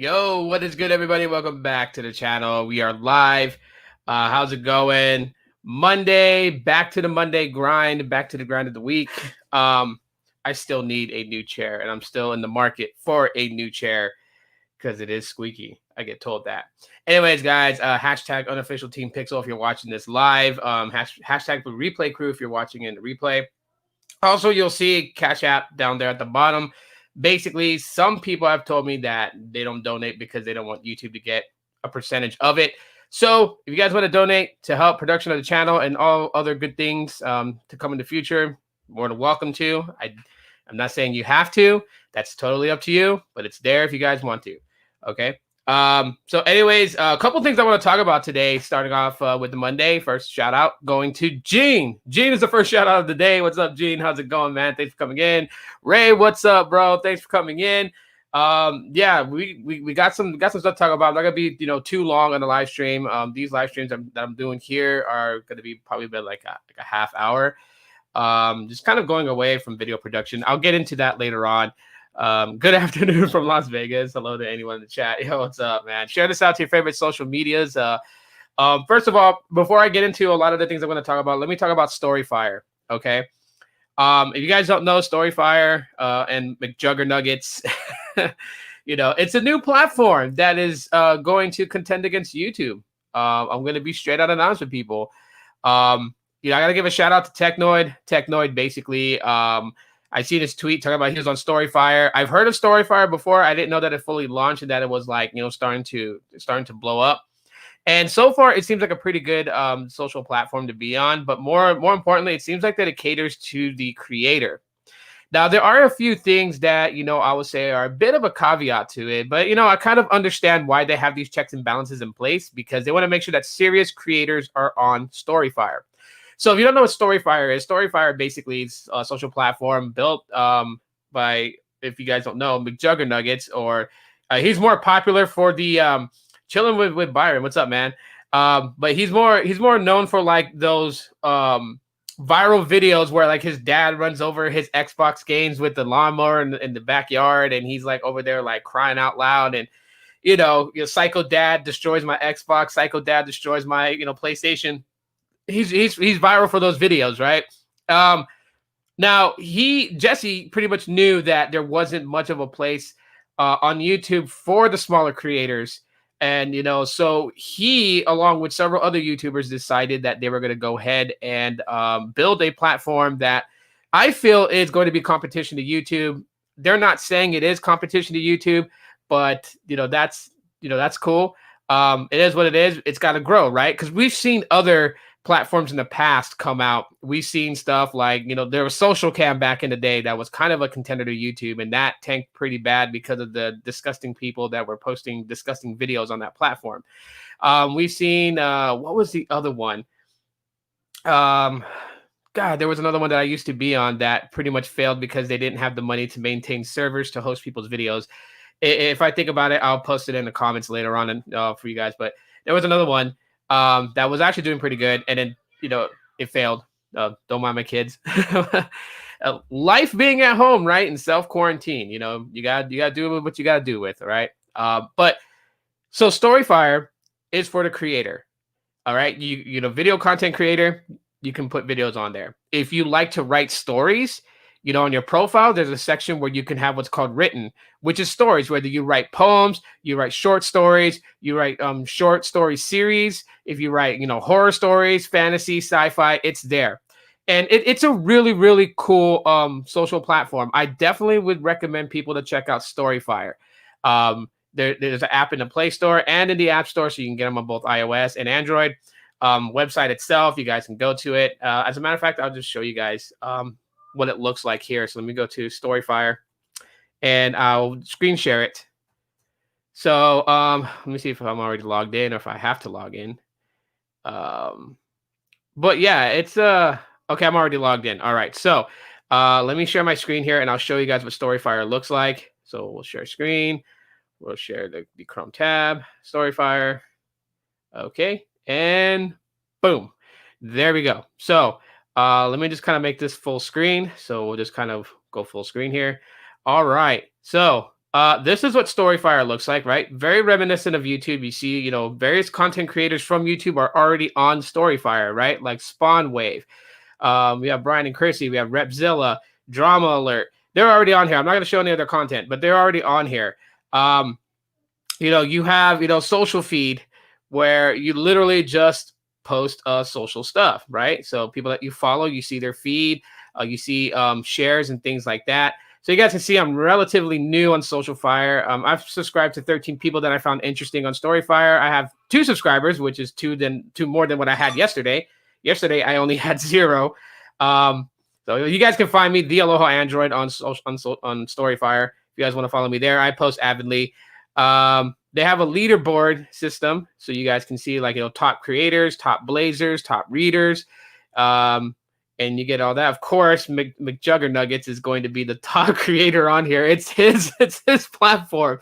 Yo, what is good, everybody? Welcome back to the channel. We are live. How's it going? Monday, back to the Monday grind, back to the grind of the week. I still need a new chair, and I'm still in the market for a new chair because it is squeaky. I get told that. Anyways, guys, hashtag unofficial team pixel if you're watching this live. Hashtag for replay crew if you're watching in the replay. Also, you'll see Cash App down there at the bottom. Basically, some people have told me that they don't donate because they don't want YouTube to get a percentage of it. So if you guys want to donate to help production of the channel and all other good things to come in the future, more than welcome to. I'm not saying you have to. That's totally up to you, but it's there if you guys want to. Okay. So anyways, a couple things I want to talk about today, starting off with the Monday. First shout out going to Gene. Gene is the first shout out of the day. What's up, Gene? How's it going, man? Thanks for coming in. Ray, what's up, bro? Thanks for coming in. Yeah, we got some stuff to talk about. I'm not gonna be too long on the live stream. These live streams that I'm doing here are gonna be probably about like a half hour. Just kind of going away from video production. I'll get into that later on. Good afternoon from Las Vegas. Hello to anyone in the chat. Yo, what's up, man? Share this out to your favorite social medias. First of all, before I get into a lot of the things I'm going to talk about, let me talk about StoryFire. Okay. If you guys don't know StoryFire and McJuggernuggets, it's a new platform that is going to contend against YouTube. I'm going to be straight out and honest with people. I got to give a shout out to Technoid. Technoid basically. I see this tweet talking about he was on StoryFire. I've heard of StoryFire before. I didn't know that it fully launched and that it was like, starting to blow up. And so far, it seems like a pretty good social platform to be on. But more importantly, it seems like that it caters to the creator. Now, there are a few things that, I would say are a bit of a caveat to it. But, I kind of understand why they have these checks and balances in place because they want to make sure that serious creators are on StoryFire. So if you don't know what StoryFire is, StoryFire basically is a social platform built by, if you guys don't know, McJuggernuggets, or he's more popular for the chilling with Byron. What's up, man? But he's more known for like those viral videos where like his dad runs over his Xbox games with the lawnmower in the backyard, and he's like over there like crying out loud, and your psycho dad destroys my Xbox, psycho dad destroys my PlayStation. He's viral for those videos, right? Now Jesse pretty much knew that there wasn't much of a place on YouTube for the smaller creators, and so he, along with several other YouTubers, decided that they were going to go ahead and build a platform that I feel is going to be competition to YouTube. They're not saying it is competition to YouTube, but that's cool. It is what it is. It's got to grow, right? Because we've seen other platforms in the past come out. We've seen stuff like, there was Social Cam back in the day that was kind of a contender to YouTube, and that tanked pretty bad because of the disgusting people that were posting disgusting videos on that platform. We've seen, what was the other one? God, there was another one that I used to be on that pretty much failed because they didn't have the money to maintain servers to host people's videos. If I think about it, I'll post it in the comments later on and for you guys. But there was another one that was actually doing pretty good, and then it failed. Don't mind my kids. Life being at home, right, and self quarantine. You got to do what you got to do with, all right. But so StoryFire is for the creator, all right. Video content creator, you can put videos on there. If you like to write stories, on your profile, there's a section where you can have what's called written, which is stories, whether you write poems, you write short stories, you write short story series. If you write, horror stories, fantasy, sci-fi, it's there. And it's a really, really cool social platform. I definitely would recommend people to check out StoryFire. There's an app in the Play Store and in the App Store, so you can get them on both iOS and Android. Website itself, you guys can go to it. As a matter of fact, I'll just show you guys what it looks like here. So let me go to StoryFire and I'll screen share it. So let me see if I'm already logged in or if I have to log in. But yeah, it's okay, I'm already logged in. All right, so let me share my screen here and I'll show you guys what StoryFire looks like. So we'll share screen, we'll share the Chrome tab, StoryFire. Okay, and boom, there we go. So let me just kind of make this full screen. So we'll just kind of go full screen here. All right. So This is what StoryFire looks like, right? Very reminiscent of YouTube. You see, various content creators from YouTube are already on StoryFire, right? Like Spawn Wave. We have Brian and Chrissy. We have Repzilla, Drama Alert. They're already on here. I'm not going to show any other content, but they're already on here. Um, you have social feed where you literally just post social stuff, right? So people that you follow, you see their feed, you see shares and things like that. So you guys can see I'm relatively new on Social Fire. I've subscribed to 13 people that I found interesting on StoryFire. I have 2 subscribers, which is two more than what I had yesterday. Yesterday I only had 0. So you guys can find me, the Aloha Android, on StoryFire. If you guys want to follow me there, I post avidly. They have a leaderboard system, so you guys can see like top creators, top blazers, top readers, and you get all that. Of course, McJuggernuggets is going to be the top creator on here. It's his platform,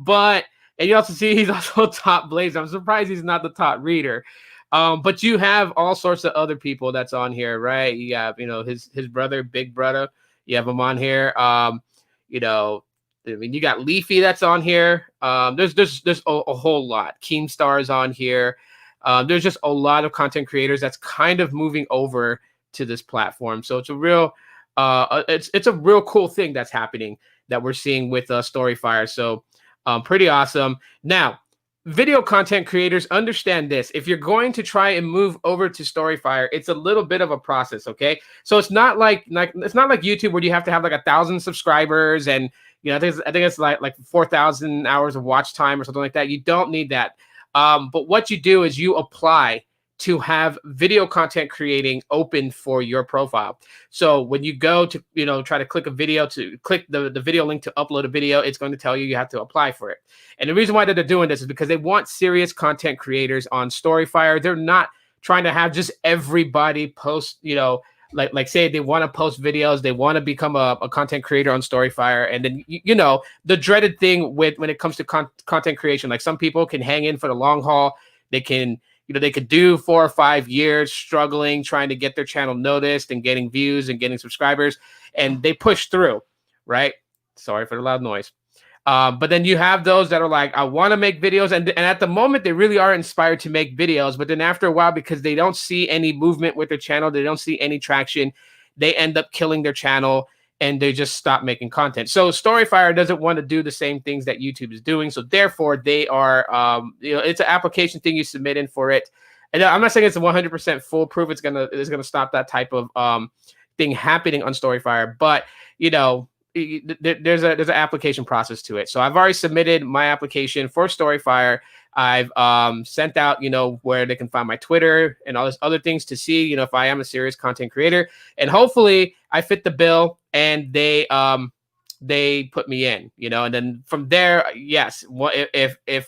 and you also see he's also top blazer. I'm surprised he's not the top reader. But you have all sorts of other people that's on here, right? You have his brother, Big Brother. You have him on here. You know, I mean, you got Leafy that's on here. There's a whole lot. Keemstar is on here. There's just a lot of content creators that's kind of moving over to this platform. So it's a real, it's a real cool thing that's happening that we're seeing with StoryFire. So pretty awesome. Now, video content creators, understand this. If you're going to try and move over to StoryFire, it's a little bit of a process. Okay, so it's not like it's not like YouTube where you have to have like 1,000 subscribers and I think it's like 4,000 hours of watch time or something like that. You don't need that. But what you do is you apply to have video content creating open for your profile. So when you go to try to click a video, to click the video link to upload a video, it's going to tell you have to apply for it. And the reason why they're doing this is because they want serious content creators on StoryFire. They're not trying to have just everybody post, like say they want to post videos, they want to become a content creator on StoryFire, and then the dreaded thing when it comes to content creation, like some people can hang in for the long haul. They can they could do 4 or 5 years struggling, trying to get their channel noticed and getting views and getting subscribers, and they push through, right? Sorry for the loud noise. But then you have those that are like, I want to make videos. And at the moment, they really are inspired to make videos. But then after a while, because they don't see any movement with their channel, they don't see any traction, they end up killing their channel and they just stop making content. So StoryFire doesn't want to do the same things that YouTube is doing. So therefore, they are, it's an application thing you submit in for it. And I'm not saying it's 100% foolproof. It's gonna stop that type of thing happening on StoryFire. But there's an application process to it. So I've already submitted my application for StoryFire. I've sent out, where they can find my Twitter and all these other things to see, if I am a serious content creator, and hopefully I fit the bill and they put me in, and then from there, yes, if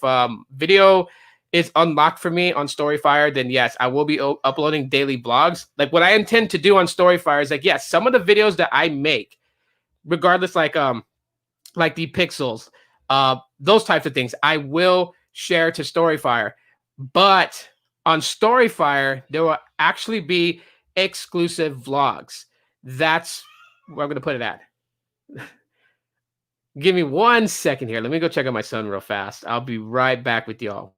video is unlocked for me on StoryFire, then yes, I will be uploading daily blogs. Like what I intend to do on StoryFire is like, yes, some of the videos that I make, regardless, like the pixels, those types of things, I will share to StoryFire. But on StoryFire, there will actually be exclusive vlogs. That's where I'm going to put it at. Give me 1 second here. Let me go check on my son real fast. I'll be right back with y'all.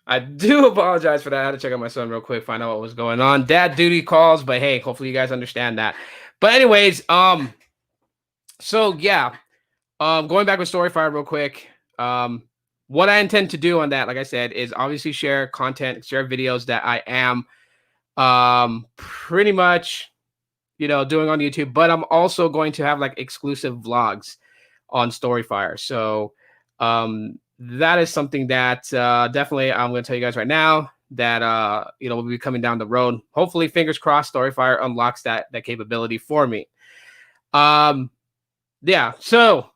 I do apologize for that. I had to check on my son real quick, find out what was going on. Dad duty calls, but hey, hopefully you guys understand that. But anyways, so yeah, going back with StoryFire real quick. What I intend to do on that, like I said, is obviously share content, share videos that I am pretty much, doing on YouTube, but I'm also going to have like exclusive vlogs on StoryFire. So that is something that definitely I'm going to tell you guys right now that will be coming down the road. Hopefully, fingers crossed, StoryFire unlocks that capability for me. Yeah. So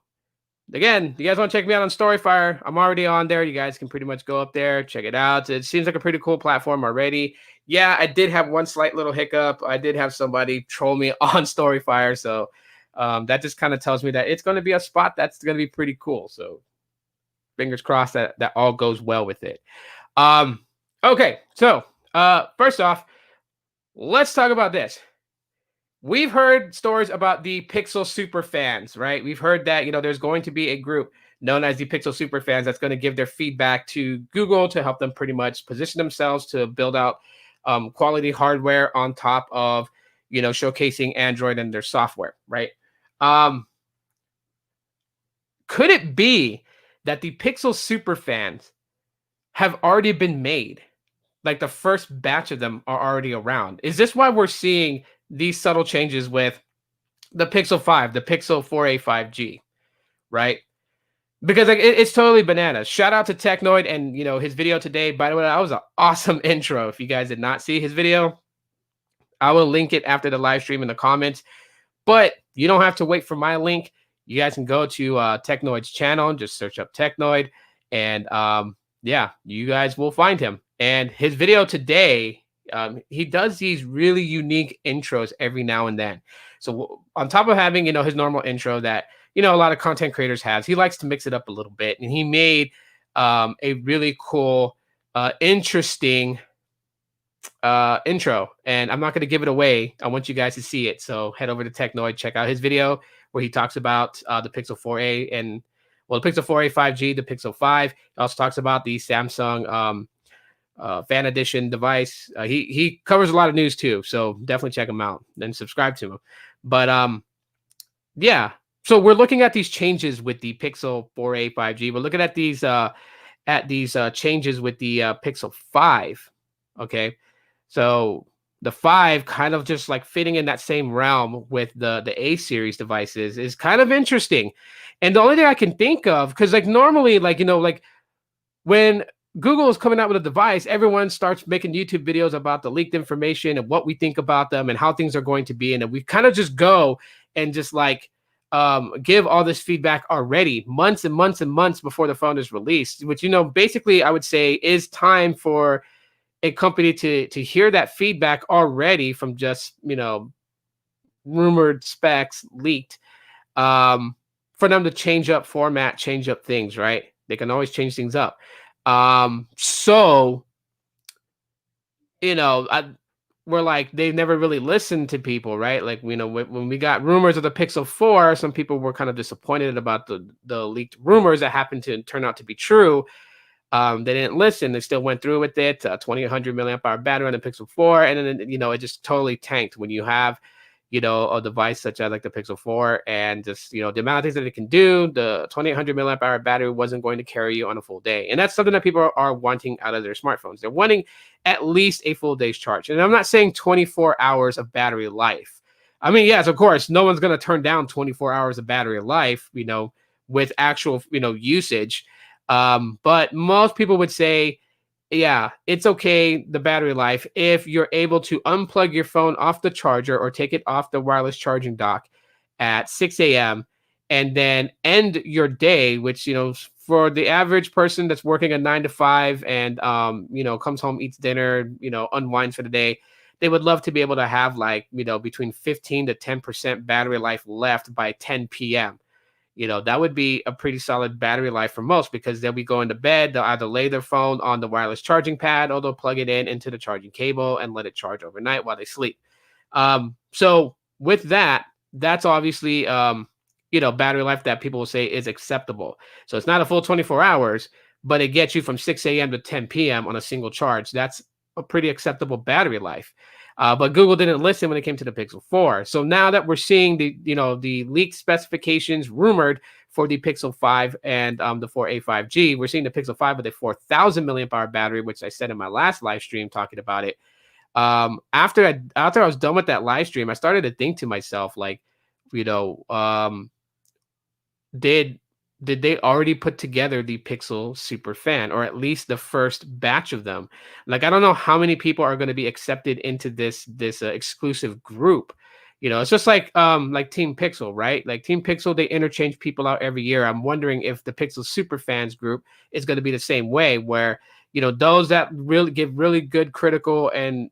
again, you guys want to check me out on StoryFire? I'm already on there. You guys can pretty much go up there, check it out. It seems like a pretty cool platform already. Yeah, I did have one slight little hiccup. I did have somebody troll me on StoryFire, so that just kind of tells me that it's going to be a spot that's going to be pretty cool. So fingers crossed that all goes well with it. Okay, so first off, let's talk about this. We've heard stories about the Pixel super fans, right? We've heard that, there's going to be a group known as the Pixel super fans that's going to give their feedback to Google to help them pretty much position themselves to build out quality hardware on top of, showcasing Android and their software, right? Could it be that the Pixel super fans have already been made? Like the first batch of them are already around. Is this why we're seeing these subtle changes with the Pixel 5, the Pixel 4a 5G, right? Because like it's totally bananas. Shout out to Technoid and his video today. By the way, that was an awesome intro. If you guys did not see his video, I will link it after the live stream in the comments. But you don't have to wait for my link. You guys can go to Technoid's channel and just search up Technoid, and yeah, you guys will find him. And his video today, he does these really unique intros every now and then. So on top of having, his normal intro that, a lot of content creators have, he likes to mix it up a little bit. And he made a really cool, interesting intro. And I'm not going to give it away. I want you guys to see it. So head over to Technoid, check out his video where he talks about the Pixel 4a and, well, the Pixel 4a 5G, the Pixel 5. He also talks about the Samsung fan edition device. He covers a lot of news too, so definitely check him out and subscribe to him. But yeah, so we're looking at these changes with the Pixel 4a 5G. We're looking at these changes with the Pixel 5. Okay, so the 5 kind of just like fitting in that same realm with the A series devices is kind of interesting. And the only thing I can think of, because like normally, like like when Google is coming out with a device, everyone starts making YouTube videos about the leaked information and what we think about them and how things are going to be. And then we kind of just go and just like give all this feedback already months and months and months before the phone is released, which, basically I would say is time for a company to hear that feedback already from just, rumored specs leaked, for them to change up format, change up things, right? They can always change things up. So, we're like, they've never really listened to people, right? Like, when we got rumors of the Pixel 4, some people were kind of disappointed about the leaked rumors that happened to turn out to be true. They didn't listen. They still went through with it. 2800 milliamp hour battery on the Pixel 4. And then, it just totally tanked when you have, a device such as like the Pixel 4 and just, the amount of things that it can do. The 2800 milliamp hour battery wasn't going to carry you on a full day. And that's something that people are wanting out of their smartphones. They're wanting at least a full day's charge. And I'm not saying 24 hours of battery life. I mean, yes, of course, no one's going to turn down 24 hours of battery life, with actual, usage. But most people would say, yeah, it's okay, the battery life, if you're able to unplug your phone off the charger or take it off the wireless charging dock at 6 a.m. and then end your day, which, for the average person that's working a 9 to 5 and, comes home, eats dinner, unwinds for the day, they would love to be able to have like, between 15 to 10% battery life left by 10 p.m. That would be a pretty solid battery life for most, because they'll be going to bed. They'll either lay their phone on the wireless charging pad or they'll plug it into the charging cable and let it charge overnight while they sleep. So with that, that's obviously, battery life that people will say is acceptable. So it's not a full 24 hours, but it gets you from 6 a.m. to 10 p.m. on a single charge. That's a pretty acceptable battery life. But Google didn't listen when it came to the Pixel 4. So now that we're seeing the leaked specifications rumored for the Pixel 5 and the 4a 5G, we're seeing the Pixel 5 with a 4,000 milliamp hour battery, which I said in my last live stream talking about it. After I was done with that live stream, I started to think to myself, like, did they already put together the Pixel SuperFan, or at least the first batch of them? Like, I don't know how many people are going to be accepted into this exclusive group. It's just like Team Pixel, right? Like Team Pixel, they interchange people out every year. I'm wondering if the Pixel SuperFans group is going to be the same way, where those that really give really good critical and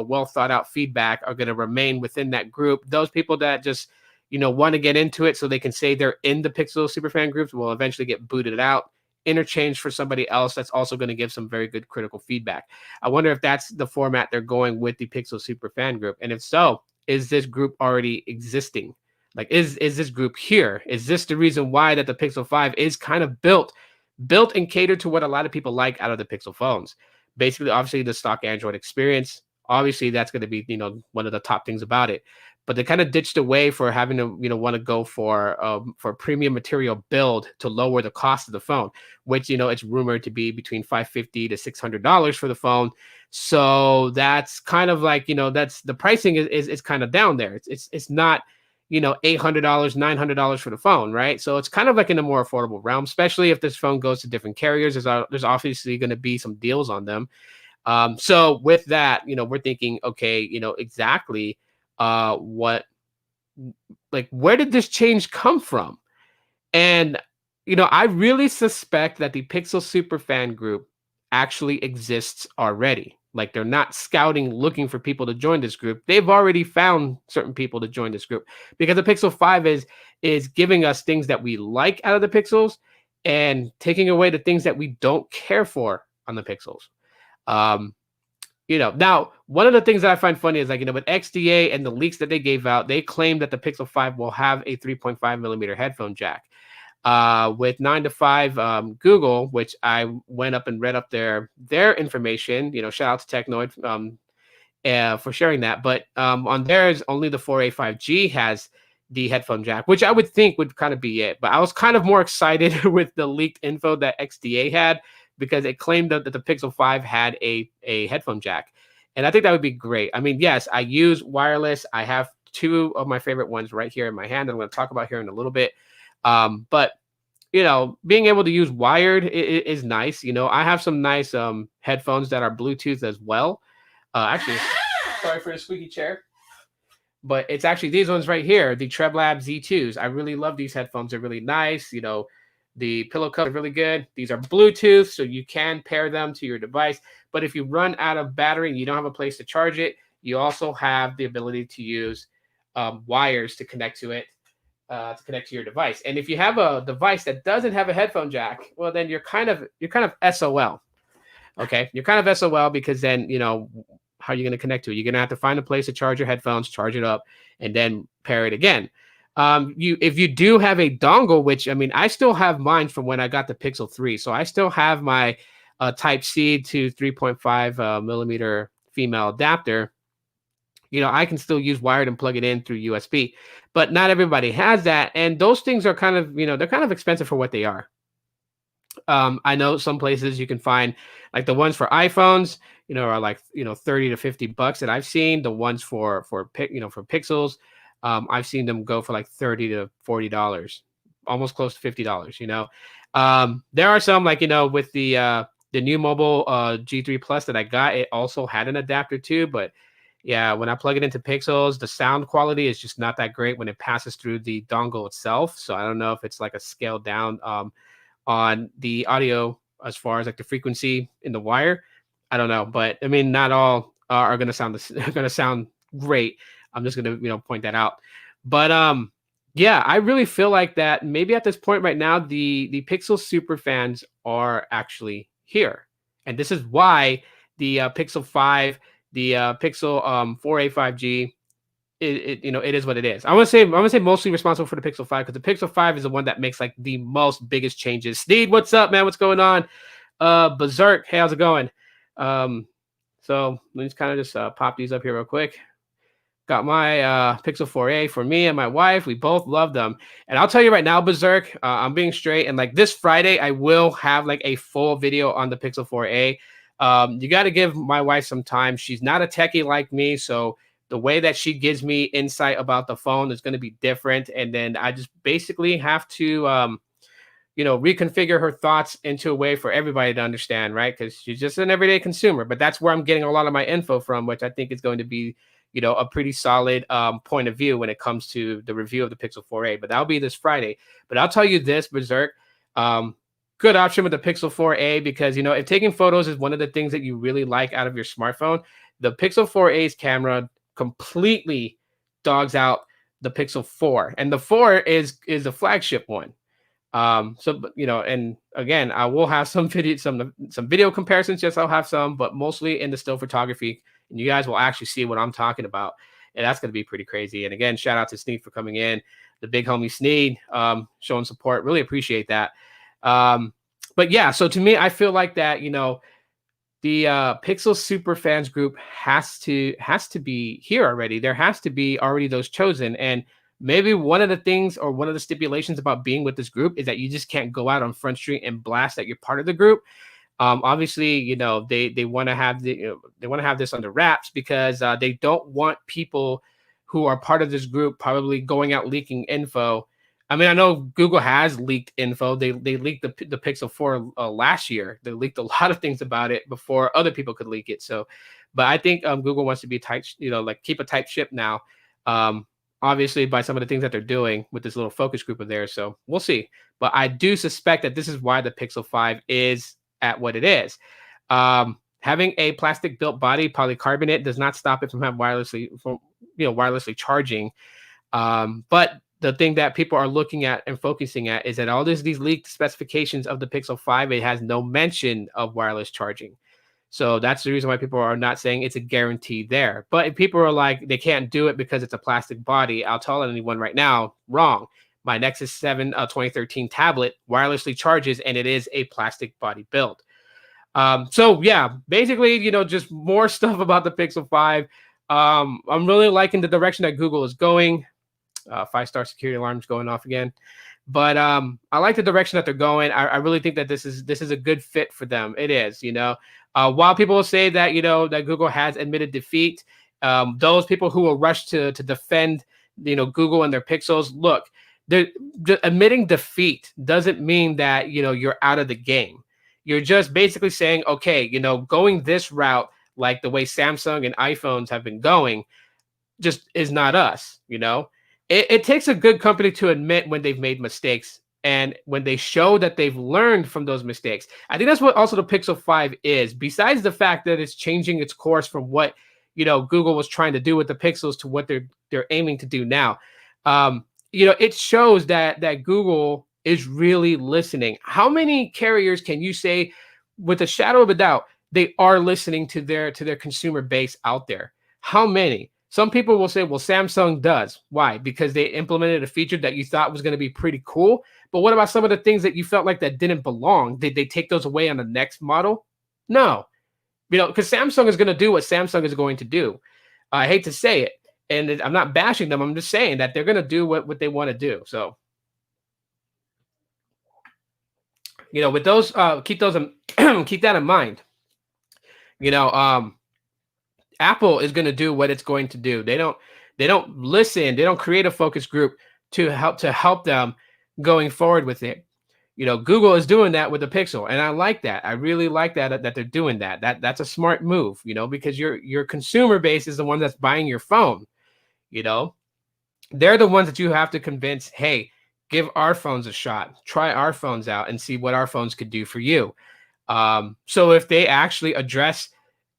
well thought out feedback are going to remain within that group. Those people that just want to get into it so they can say they're in the Pixel Superfan groups will eventually get booted out, interchanged for somebody else that's also going to give some very good critical feedback. I wonder if that's the format they're going with the Pixel Superfan group. And if so, is this group already existing? Like, is this group here? Is this the reason why that the Pixel 5 is kind of built and catered to what a lot of people like out of the Pixel phones? Basically, obviously, the stock Android experience. Obviously, that's going to be, one of the top things about it. But they kind of ditched away for having to, want to go for premium material build to lower the cost of the phone, which, it's rumored to be between $550 to $600 for the phone. So that's kind of like, that's the pricing is kind of down there. It's not, $800, $900 for the phone, right? So it's kind of like in a more affordable realm, especially if this phone goes to different carriers. There's obviously going to be some deals on them. So with that, we're thinking, okay, exactly where did this change come from? And I really suspect that the Pixel Superfan group actually exists already. Like, they're not scouting looking for people to join this group. They've already found certain people to join this group, because the Pixel 5 is giving us things that we like out of the Pixels and taking away the things that we don't care for on the Pixels. Now, one of the things that I find funny is, like, with XDA and the leaks that they gave out, they claim that the Pixel 5 will have a 3.5 millimeter headphone jack. With 9 to 5 Google, which I went up and read up their information. Shout out to Technoid for sharing that. But on theirs, only the 4a 5G has the headphone jack, which I would think would kind of be it. But I was kind of more excited with the leaked info that XDA had, because it claimed that the Pixel 5 had a headphone jack. And I think that would be great. I mean, yes, I use wireless. I have two of my favorite ones right here in my hand that I'm going to talk about here in a little bit. But being able to use wired is nice. I have some nice headphones that are Bluetooth as well. Actually, sorry for the squeaky chair. But it's actually these ones right here, the TrebLab Z2s. I really love these headphones. They're really nice. The pillow cover is really good. These are Bluetooth, so you can pair them to your device. But if you run out of battery and you don't have a place to charge it, you also have the ability to use wires to connect to it, to connect to your device. And if you have a device that doesn't have a headphone jack, well, then you're kind of SOL. Okay, you're kind of SOL, because then how are you going to connect to it? You're going to have to find a place to charge your headphones, charge it up, and then pair it again. If you do have a dongle, which, I mean, I still have mine from when I got the Pixel 3. So I still have my Type-C to 3.5 millimeter female adapter. I can still use wired and plug it in through USB, but not everybody has that. And those things are kind of, they're kind of expensive for what they are. I know some places you can find, like, the ones for iPhones, are like, $30 to $50 that I've seen. The ones for Pixels, I've seen them go for like $30 to $40, almost close to $50. There are some, like, with the new mobile G3 Plus that I got, it also had an adapter too. But yeah, when I plug it into Pixels, the sound quality is just not that great when it passes through the dongle itself. So I don't know if it's like a scale down on the audio as far as like the frequency in the wire. I don't know, but I mean, not all are going to sound great. I'm just going to, point that out. But yeah, I really feel like that maybe at this point right now, the Pixel super fans are actually here. And this is why the Pixel 5, the Pixel 4a 5G, it is what it is. I want to say mostly responsible for the Pixel 5, because the Pixel 5 is the one that makes like the most biggest changes. Steed, what's up, man? What's going on? Berserk. Hey, how's it going? Um, so let me just kind of just pop these up here real quick. Got my Pixel 4a for me and my wife. We both love them. And I'll tell you right now, Berserk, I'm being straight. And like this Friday, I will have like a full video on the Pixel 4a. You got to give my wife some time. She's not a techie like me. So the way that she gives me insight about the phone is going to be different. And then I just basically have to, reconfigure her thoughts into a way for everybody to understand, right? Because she's just an everyday consumer. But that's where I'm getting a lot of my info from, which I think is going to be, a pretty solid point of view when it comes to the review of the Pixel 4a. But that'll be this Friday. But I'll tell you this, Berserk, good option with the Pixel 4a because, if taking photos is one of the things that you really like out of your smartphone, the Pixel 4a's camera completely dogs out the Pixel 4. And the 4 is the flagship one. And again, I will have some video comparisons. Yes, I'll have some, but mostly in the still photography, and you guys will actually see what I'm talking about, and that's going to be pretty crazy. And again, shout out to Sneed for coming in, the big homie Sneed, showing support. Really appreciate that. But yeah, so to me, I feel like that, the Pixel super fans group has to be here already. There has to be already those chosen. And maybe one of the things or one of the stipulations about being with this group is that you just can't go out on Front Street and blast that you're part of the group. Obviously, they want to have they want to have this under wraps because they don't want people who are part of this group probably going out leaking info. I mean, I know Google has leaked info. They leaked the Pixel 4 last year. They leaked a lot of things about it before other people could leak it. So, but I think Google wants to be tight, keep a tight ship now. Obviously, by some of the things that they're doing with this little focus group of theirs. So we'll see. But I do suspect that this is why the Pixel 5 is at what it is. Having a plastic built body, polycarbonate, does not stop it from having wirelessly charging. But the thing that people are looking at and focusing at is that all these leaked specifications of the Pixel 5, it has no mention of wireless charging. So that's the reason why people are not saying it's a guarantee there. But if people are like, they can't do it because it's a plastic body, I'll tell anyone right now, wrong. My Nexus 7 2013 tablet wirelessly charges, and it is a plastic body build. So yeah, basically, just more stuff about the Pixel 5. I'm really liking the direction that Google is going. 5-star security alarms going off again. But I like the direction that they're going. I really think that this is a good fit for them. It is, while people will say that, that Google has admitted defeat, those people who will rush to defend, Google and their Pixels, look, admitting defeat doesn't mean that, you're out of the game. You're just basically saying, okay, going this route, like the way Samsung and iPhones have been going, just is not us, It takes a good company to admit when they've made mistakes and when they show that they've learned from those mistakes. I think that's what also the Pixel 5 is. Besides the fact that it's changing its course from what, Google was trying to do with the Pixels to what they're aiming to do now. It shows that Google is really listening. How many carriers can you say with a shadow of a doubt they are listening to their consumer base out there? How many? Some people will say, well, Samsung does. Why? Because they implemented a feature that you thought was going to be pretty cool. But what about some of the things that you felt like that didn't belong? Did they take those away on the next model? No. Because Samsung is going to do what Samsung is going to do. I hate to say it. And I'm not bashing them. I'm just saying that they're going to do what they want to do. So, with those, keep that in mind. Apple is going to do what it's going to do. They don't listen. They don't create a focus group to help them going forward with it. Google is doing that with the Pixel, and I like that. I really like that they're doing that. That's a smart move, because your consumer base is the one that's buying your phone. They're the ones that you have to convince, hey, give our phones a shot. Try our phones out and see what our phones could do for you. So if they actually address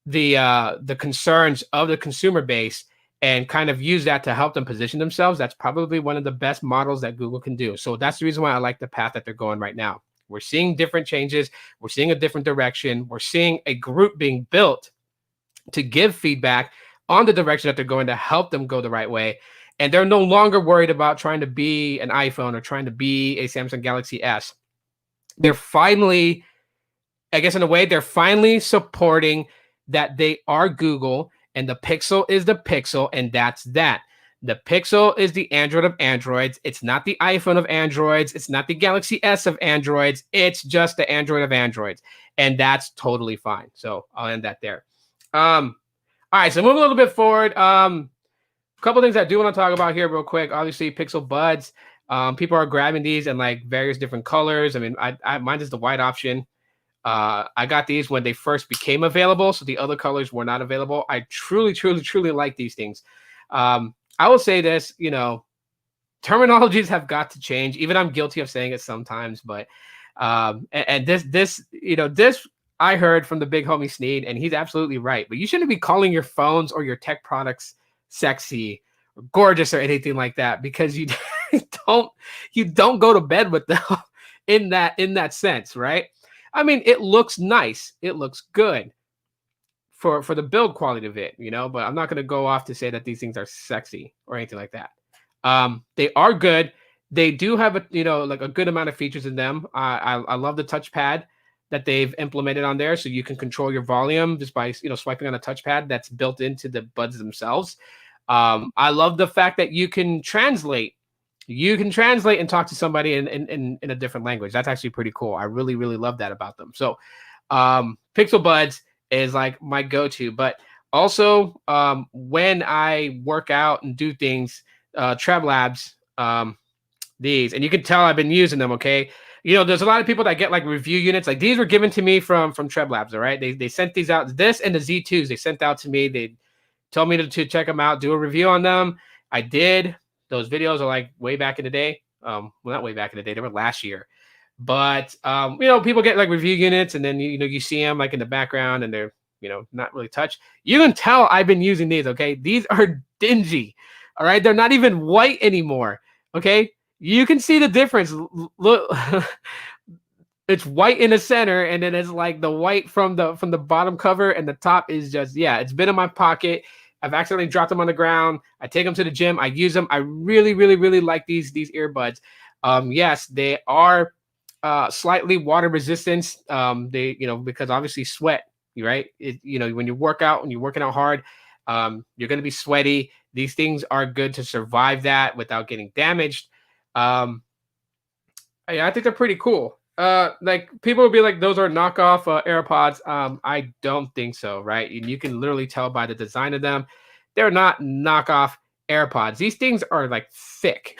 the concerns of the consumer base and kind of use that to help them position themselves, that's probably one of the best models that Google can do. So that's the reason why I like the path that they're going right now. We're seeing different changes. We're seeing a different direction. We're seeing a group being built to give feedback on the direction that they're going to help them go the right way. And they're no longer worried about trying to be an iPhone or trying to be a Samsung Galaxy S. They're finally I guess in a way, they're finally supporting that they are Google and the Pixel is the Pixel, and that's that. The Pixel is the Android of Androids. It's not the iPhone of Androids. It's not the Galaxy S of Androids. It's just the Android of Androids. And that's totally fine. So I'll end that there. All right, so move a little bit forward. A couple things I do want to talk about here real quick. Obviously, Pixel Buds. People are grabbing these in like various different colors. I mean, mine is the white option. I got these when they first became available, so the other colors were not available. I truly, truly, truly like these things. I will say this, you know, terminologies have got to change. Even I'm guilty of saying it sometimes, but this, you know, this I heard from the big homie Sneed, and he's absolutely right. But you shouldn't be calling your phones or your tech products sexy or gorgeous or anything like that, because you don't go to bed with them in that sense, right? I mean, it looks nice. It looks good for the build quality of it, you know, but I'm not going to go off to say that these things are sexy or anything like that. They are good. They do have a, you know, like a good amount of features in them. I love the touchpad that they've implemented on there, so you can control your volume just by, you know, swiping on a touchpad that's built into the buds themselves. I love the fact that you can translate. You can translate and talk to somebody in a different language. That's actually pretty cool. I really, really love that about them. So Pixel Buds is like my go-to. But also when I work out and do things, Trev Labs, these, and you can tell I've been using them, okay? You know, there's a lot of people that get like review units. Like these were given to me from Trev Labs, all right? They sent these out. This and the Z2s they sent out to me. They told me to check them out, do a review on them. I did. Those videos are like way back in the day. Well, not way back in the day. They were last year. But, you know, people get like review units, and then, you know, you see them like in the background and they're, you know, not really touched. You can tell I've been using these, okay? These are dingy, all right? They're not even white anymore, okay? You can see the difference. Look, it's white in the center, and then it's like the white from the bottom cover, and the top is just, yeah, it's been in my pocket. I've accidentally dropped them on the ground. I take them to the gym. I use them. I really, really, really like these earbuds. Yes, they are slightly water resistant. They, you know, because obviously sweat, right? You know, when you work out, when you're working out hard, you're going to be sweaty. These things are good to survive that without getting damaged. Yeah, I think they're pretty cool. Like people will be like, those are knockoff AirPods. I don't think so, right? And you can literally tell by the design of them, they're not knockoff AirPods. These things are like thick.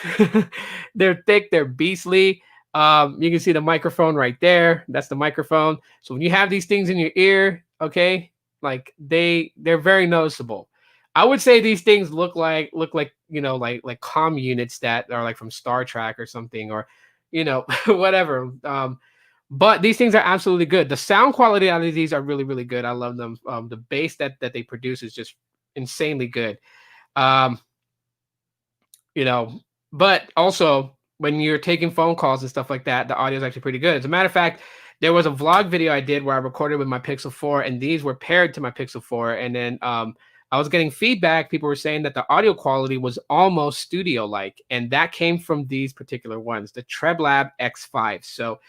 They're thick, they're beastly. You can see the microphone right there. That's the microphone. So when you have these things in your ear, okay, like they're very noticeable. I would say these things look like, you know, like comm units that are like from Star Trek or something, or, you know, whatever. But these things are absolutely good. The sound quality out of these are really, really good. I love them. The bass that they produce is just insanely good. You know, but also when you're taking phone calls and stuff like that, the audio is actually pretty good. As a matter of fact, there was a vlog video I did where I recorded with my Pixel 4, and these were paired to my Pixel 4. And then I was getting feedback. People were saying that the audio quality was almost studio-like, and that came from these particular ones, the TrebLab X5. So,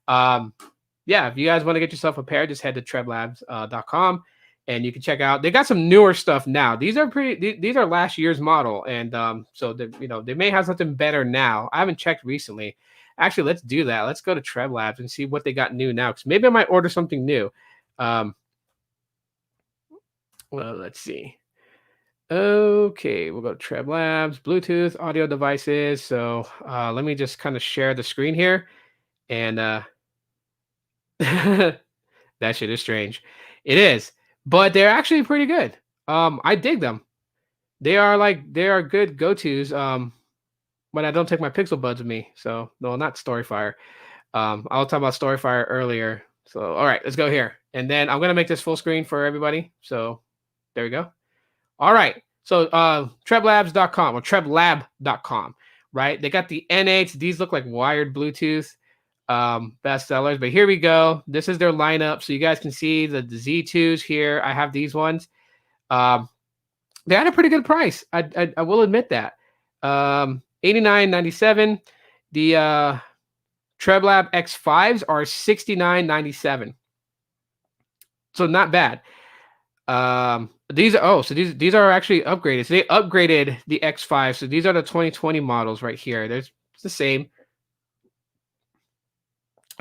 yeah, if you guys want to get yourself a pair, just head to treblabs.com, and you can check out. They got some newer stuff now. These are these are last year's model, and so you know, they may have something better now. I haven't checked recently. Actually, let's do that. Let's go to TrebLabs and see what they got new now, because maybe I might order something new. Well, let's see. Okay, we'll go to Trev Labs, Bluetooth, audio devices. So let me just kind of share the screen here. And that shit is strange. It is, but they're actually pretty good. I dig them. They are good go-tos. When I don't take my Pixel Buds with me. So no, not StoryFire. I'll talk about StoryFire earlier. So all right, let's go here. And then I'm gonna make this full screen for everybody. So there we go. All right. So treblabs.com or treblab.com, right? They got the N8s. These look like wired Bluetooth bestsellers. But here we go. This is their lineup. So you guys can see the Z2s here. I have these ones. They had a pretty good price. I will admit that. $89.97. The TrebLab X5s are $69.97. So not bad. These are so these are actually upgraded. So they upgraded the X5. So these are the 2020 models right here. There's it's the same.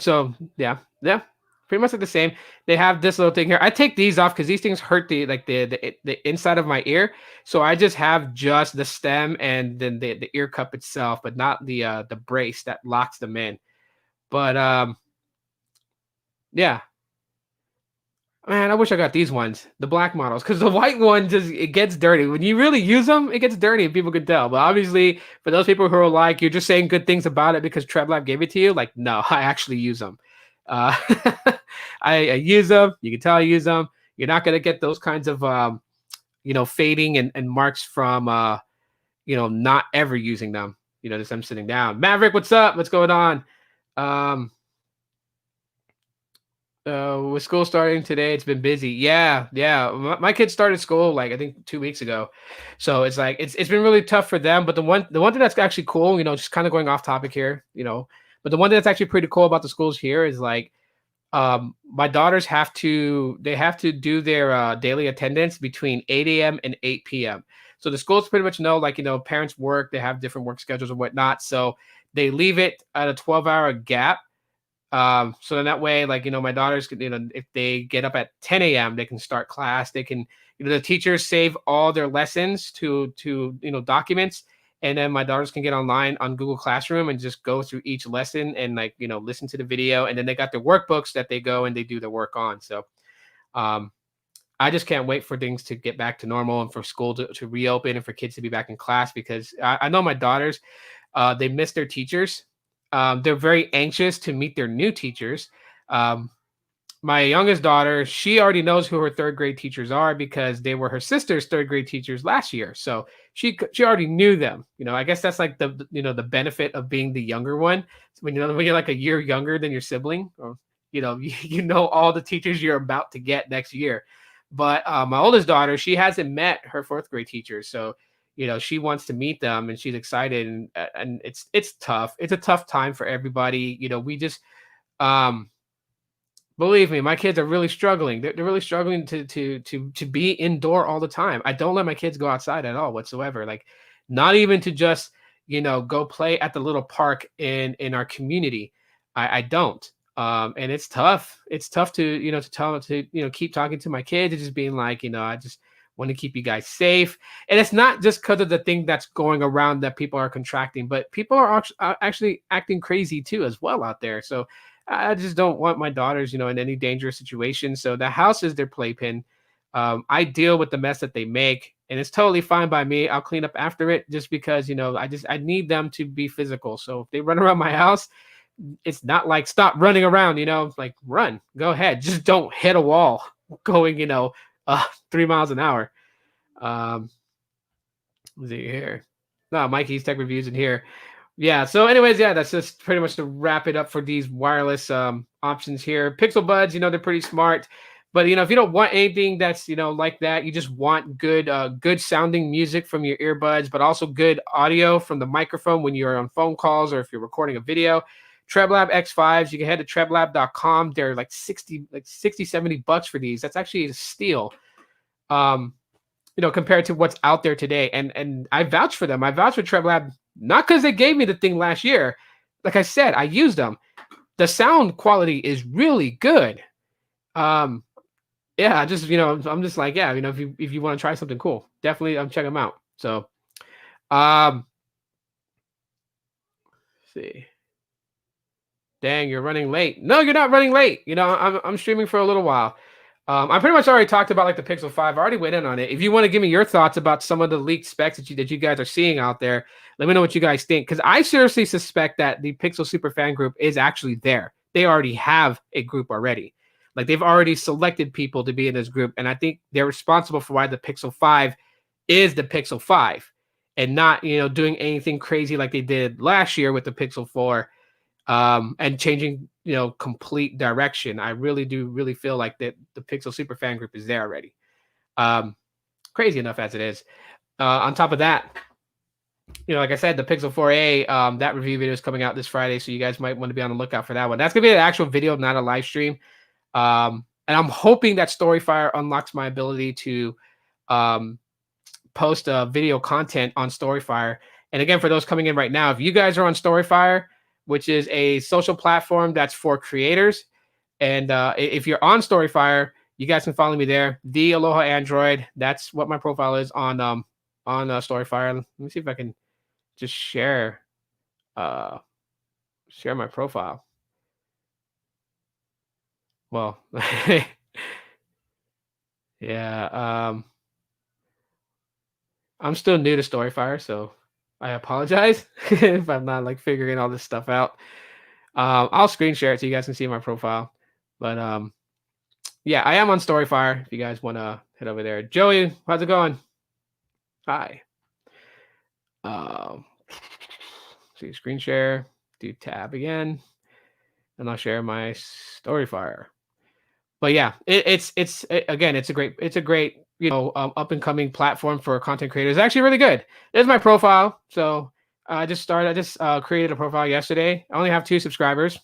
So yeah, yeah, pretty much like the same. They have this little thing here. I take these off because these things hurt the like the inside of my ear. So I just have just the stem and then the ear cup itself, but not the brace that locks them in. But yeah, man, I wish I got these ones, the black models, because the white one just it gets dirty. When you really use them, it gets dirty and people can tell. But obviously, for those people who are like, you're just saying good things about it because TrebLab gave it to you, like, no, I actually use them. Uh, I use them. You can tell I use them. You're not gonna get those kinds of fading and marks from not ever using them. Just them sitting down. Maverick, what's up? What's going on? Um, with school starting today, it's been busy. Yeah, yeah. My kids started school like I think 2 weeks ago, so it's like it's been really tough for them. But the one thing that's actually cool, just kind of going off topic here, but the one thing that's actually pretty cool about the schools here is like my daughters have to do their daily attendance between 8 a.m. and 8 p.m. So the schools pretty much know, like, parents work, they have different work schedules and whatnot, so they leave it at a 12-hour gap. So then that way, like, my daughters could, if they get up at 10 a.m., they can start class. They can, the teachers save all their lessons to documents. And then my daughters can get online on Google Classroom and just go through each lesson and like, listen to the video. And then they got their workbooks that they go and they do their work on. So, um, I just can't wait for things to get back to normal and for school to reopen and for kids to be back in class because I know my daughters, they miss their teachers. They're very anxious to meet their new teachers. Um, my youngest daughter, she already knows who her third grade teachers are because they were her sister's third grade teachers last year. So she already knew them. I guess that's like the benefit of being the younger one. When you're like a year younger than your sibling, or you know all the teachers you're about to get next year. But my oldest daughter, she hasn't met her fourth grade teachers, so she wants to meet them and she's excited, and it's tough. It's a tough time for everybody. We just um believe me, my kids are really struggling. They're really struggling to be indoor all the time. I don't let my kids go outside at all whatsoever. Like, not even to just go play at the little park in our community. I don't. And it's tough. It's tough to tell them to keep talking to my kids and just being like, I just want to keep you guys safe. And it's not just because of the thing that's going around that people are contracting, but people are actually acting crazy too as well out there. So I just don't want my daughters, in any dangerous situation. So the house is their playpen. I deal with the mess that they make, and it's totally fine by me. I'll clean up after it, just because I need them to be physical. So if they run around my house, it's not like stop running around. Like run, go ahead, just don't hit a wall going 3 miles an hour. Let's see here. No, Mikey's Tech Reviews in here. Yeah. So, anyways, yeah, that's just pretty much to wrap it up for these wireless options here. Pixel Buds, they're pretty smart, but if you don't want anything that's like that, you just want good sounding music from your earbuds, but also good audio from the microphone when you're on phone calls or if you're recording a video. TrebLab X5s, you can head to treblab.com. They're like 60, $70 for these. That's actually a steal. Compared to what's out there today. And I vouch for them. I vouch for TrebLab, not because they gave me the thing last year. Like I said, I used them. The sound quality is really good. Yeah, just I'm just like, yeah, if you want to try something cool, definitely check them out. So let's see. Dang, you're running late. No, you're not running late. I'm streaming for a little while. I pretty much already talked about like the Pixel 5. I already went in on it. If you want to give me your thoughts about some of the leaked specs that you guys are seeing out there, let me know what you guys think. Because I seriously suspect that the Pixel SuperFan group is actually there. They already have a group already. Like, they've already selected people to be in this group. And I think they're responsible for why the Pixel 5 is the Pixel 5 and not, doing anything crazy like they did last year with the Pixel 4. And changing, complete direction. I really do feel like that the Pixel SuperFan group is there already. Crazy enough as it is. On top of that, like I said, the Pixel 4a, that review video is coming out this Friday, so you guys might want to be on the lookout for that one. That's gonna be an actual video, not a live stream. and I'm hoping that StoryFire unlocks my ability to um, post video content on StoryFire. And again, for those coming in right now, if you guys are on StoryFire, which is a social platform that's for creators, and if you're on StoryFire, you guys can follow me there. The Aloha Android. That's what my profile is on StoryFire. Let me see if I can just uh share my profile. Well, yeah. I'm still new to StoryFire, so I apologize if I'm not like figuring all this stuff out. I'll screen share it so you guys can see my profile. But yeah, I am on StoryFire. If you guys want to head over there, Joey, how's it going? Hi. Um, see screen share. Do tab again, and I'll share my StoryFire. But yeah, again, it's a great up and coming platform for content creators. It's actually really good. There's my profile. So I just created a profile yesterday. I only have 2 subscribers.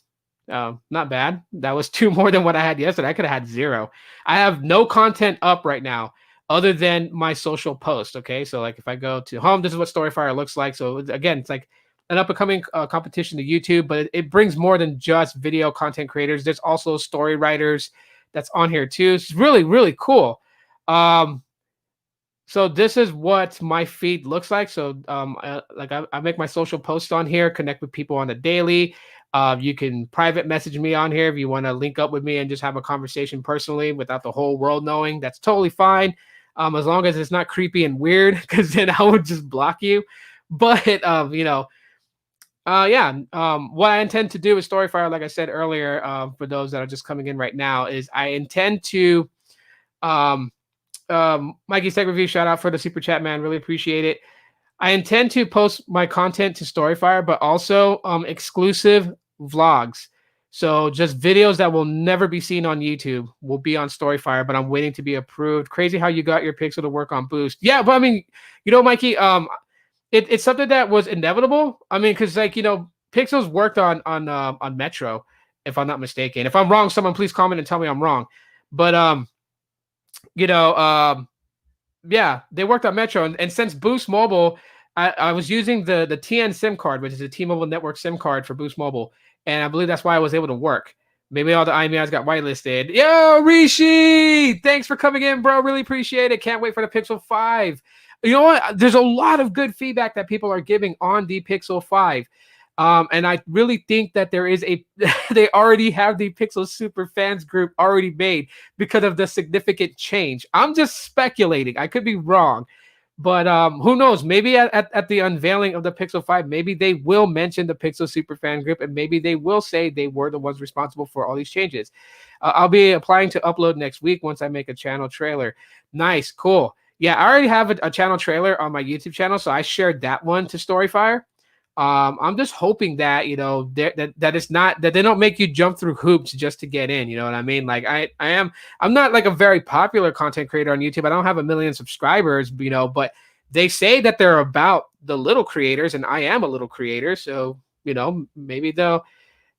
Not bad. That was 2 more than what I had yesterday. I could have had 0. I have no content up right now other than my social post. Okay, so like if I go to home, this is what StoryFire looks like. So again, it's like an up and coming competition to YouTube, but it brings more than just video content creators. There's also story writers that's on here too. It's really, really cool. So this is what my feed looks like. So I make my social posts on here, connect with people on the daily. You can private message me on here if you want to link up with me and just have a conversation personally without the whole world knowing. That's totally fine. As long as it's not creepy and weird, because then I would just block you. But what I intend to do with StoryFire, like I said earlier, for those that are just coming in right now, is I intend to Mikey's Tech Review, shout out for the super chat, man. Really appreciate it. I intend to post my content to StoryFire, but also exclusive vlogs. So just videos that will never be seen on YouTube will be on StoryFire, but I'm waiting to be approved. Crazy how you got your Pixel to work on Boost. Yeah, but I mean, Mikey, it's something that was inevitable. I mean, because Pixels worked on Metro, if I'm not mistaken. If I'm wrong, someone please comment and tell me I'm wrong. But yeah, they worked on Metro, and since Boost Mobile, I was using the TN SIM card, which is a T-Mobile network SIM card for Boost Mobile, and I believe that's why I was able to work. Maybe all the IMEIs got whitelisted. Yo, Rishi, thanks for coming in, bro. Really appreciate it. Can't wait for the Pixel 5. You know what? There's a lot of good feedback that people are giving on the Pixel 5. And I really think that there is they already have the Pixel Super Fans group already made because of the significant change. I'm just speculating. I could be wrong. But who knows? Maybe at the unveiling of the Pixel 5, maybe they will mention the Pixel Super Fan group, and maybe they will say they were the ones responsible for all these changes. I'll be applying to upload next week once I make a channel trailer. Nice, cool. Yeah, I already have a channel trailer on my YouTube channel, so I shared that one to StoryFire. I'm just hoping that that it's not that they don't make you jump through hoops just to get in. You know what I mean? Like I'm not like a very popular content creator on YouTube. I don't have 1 million subscribers, but they say that they're about the little creators, and I am a little creator, so maybe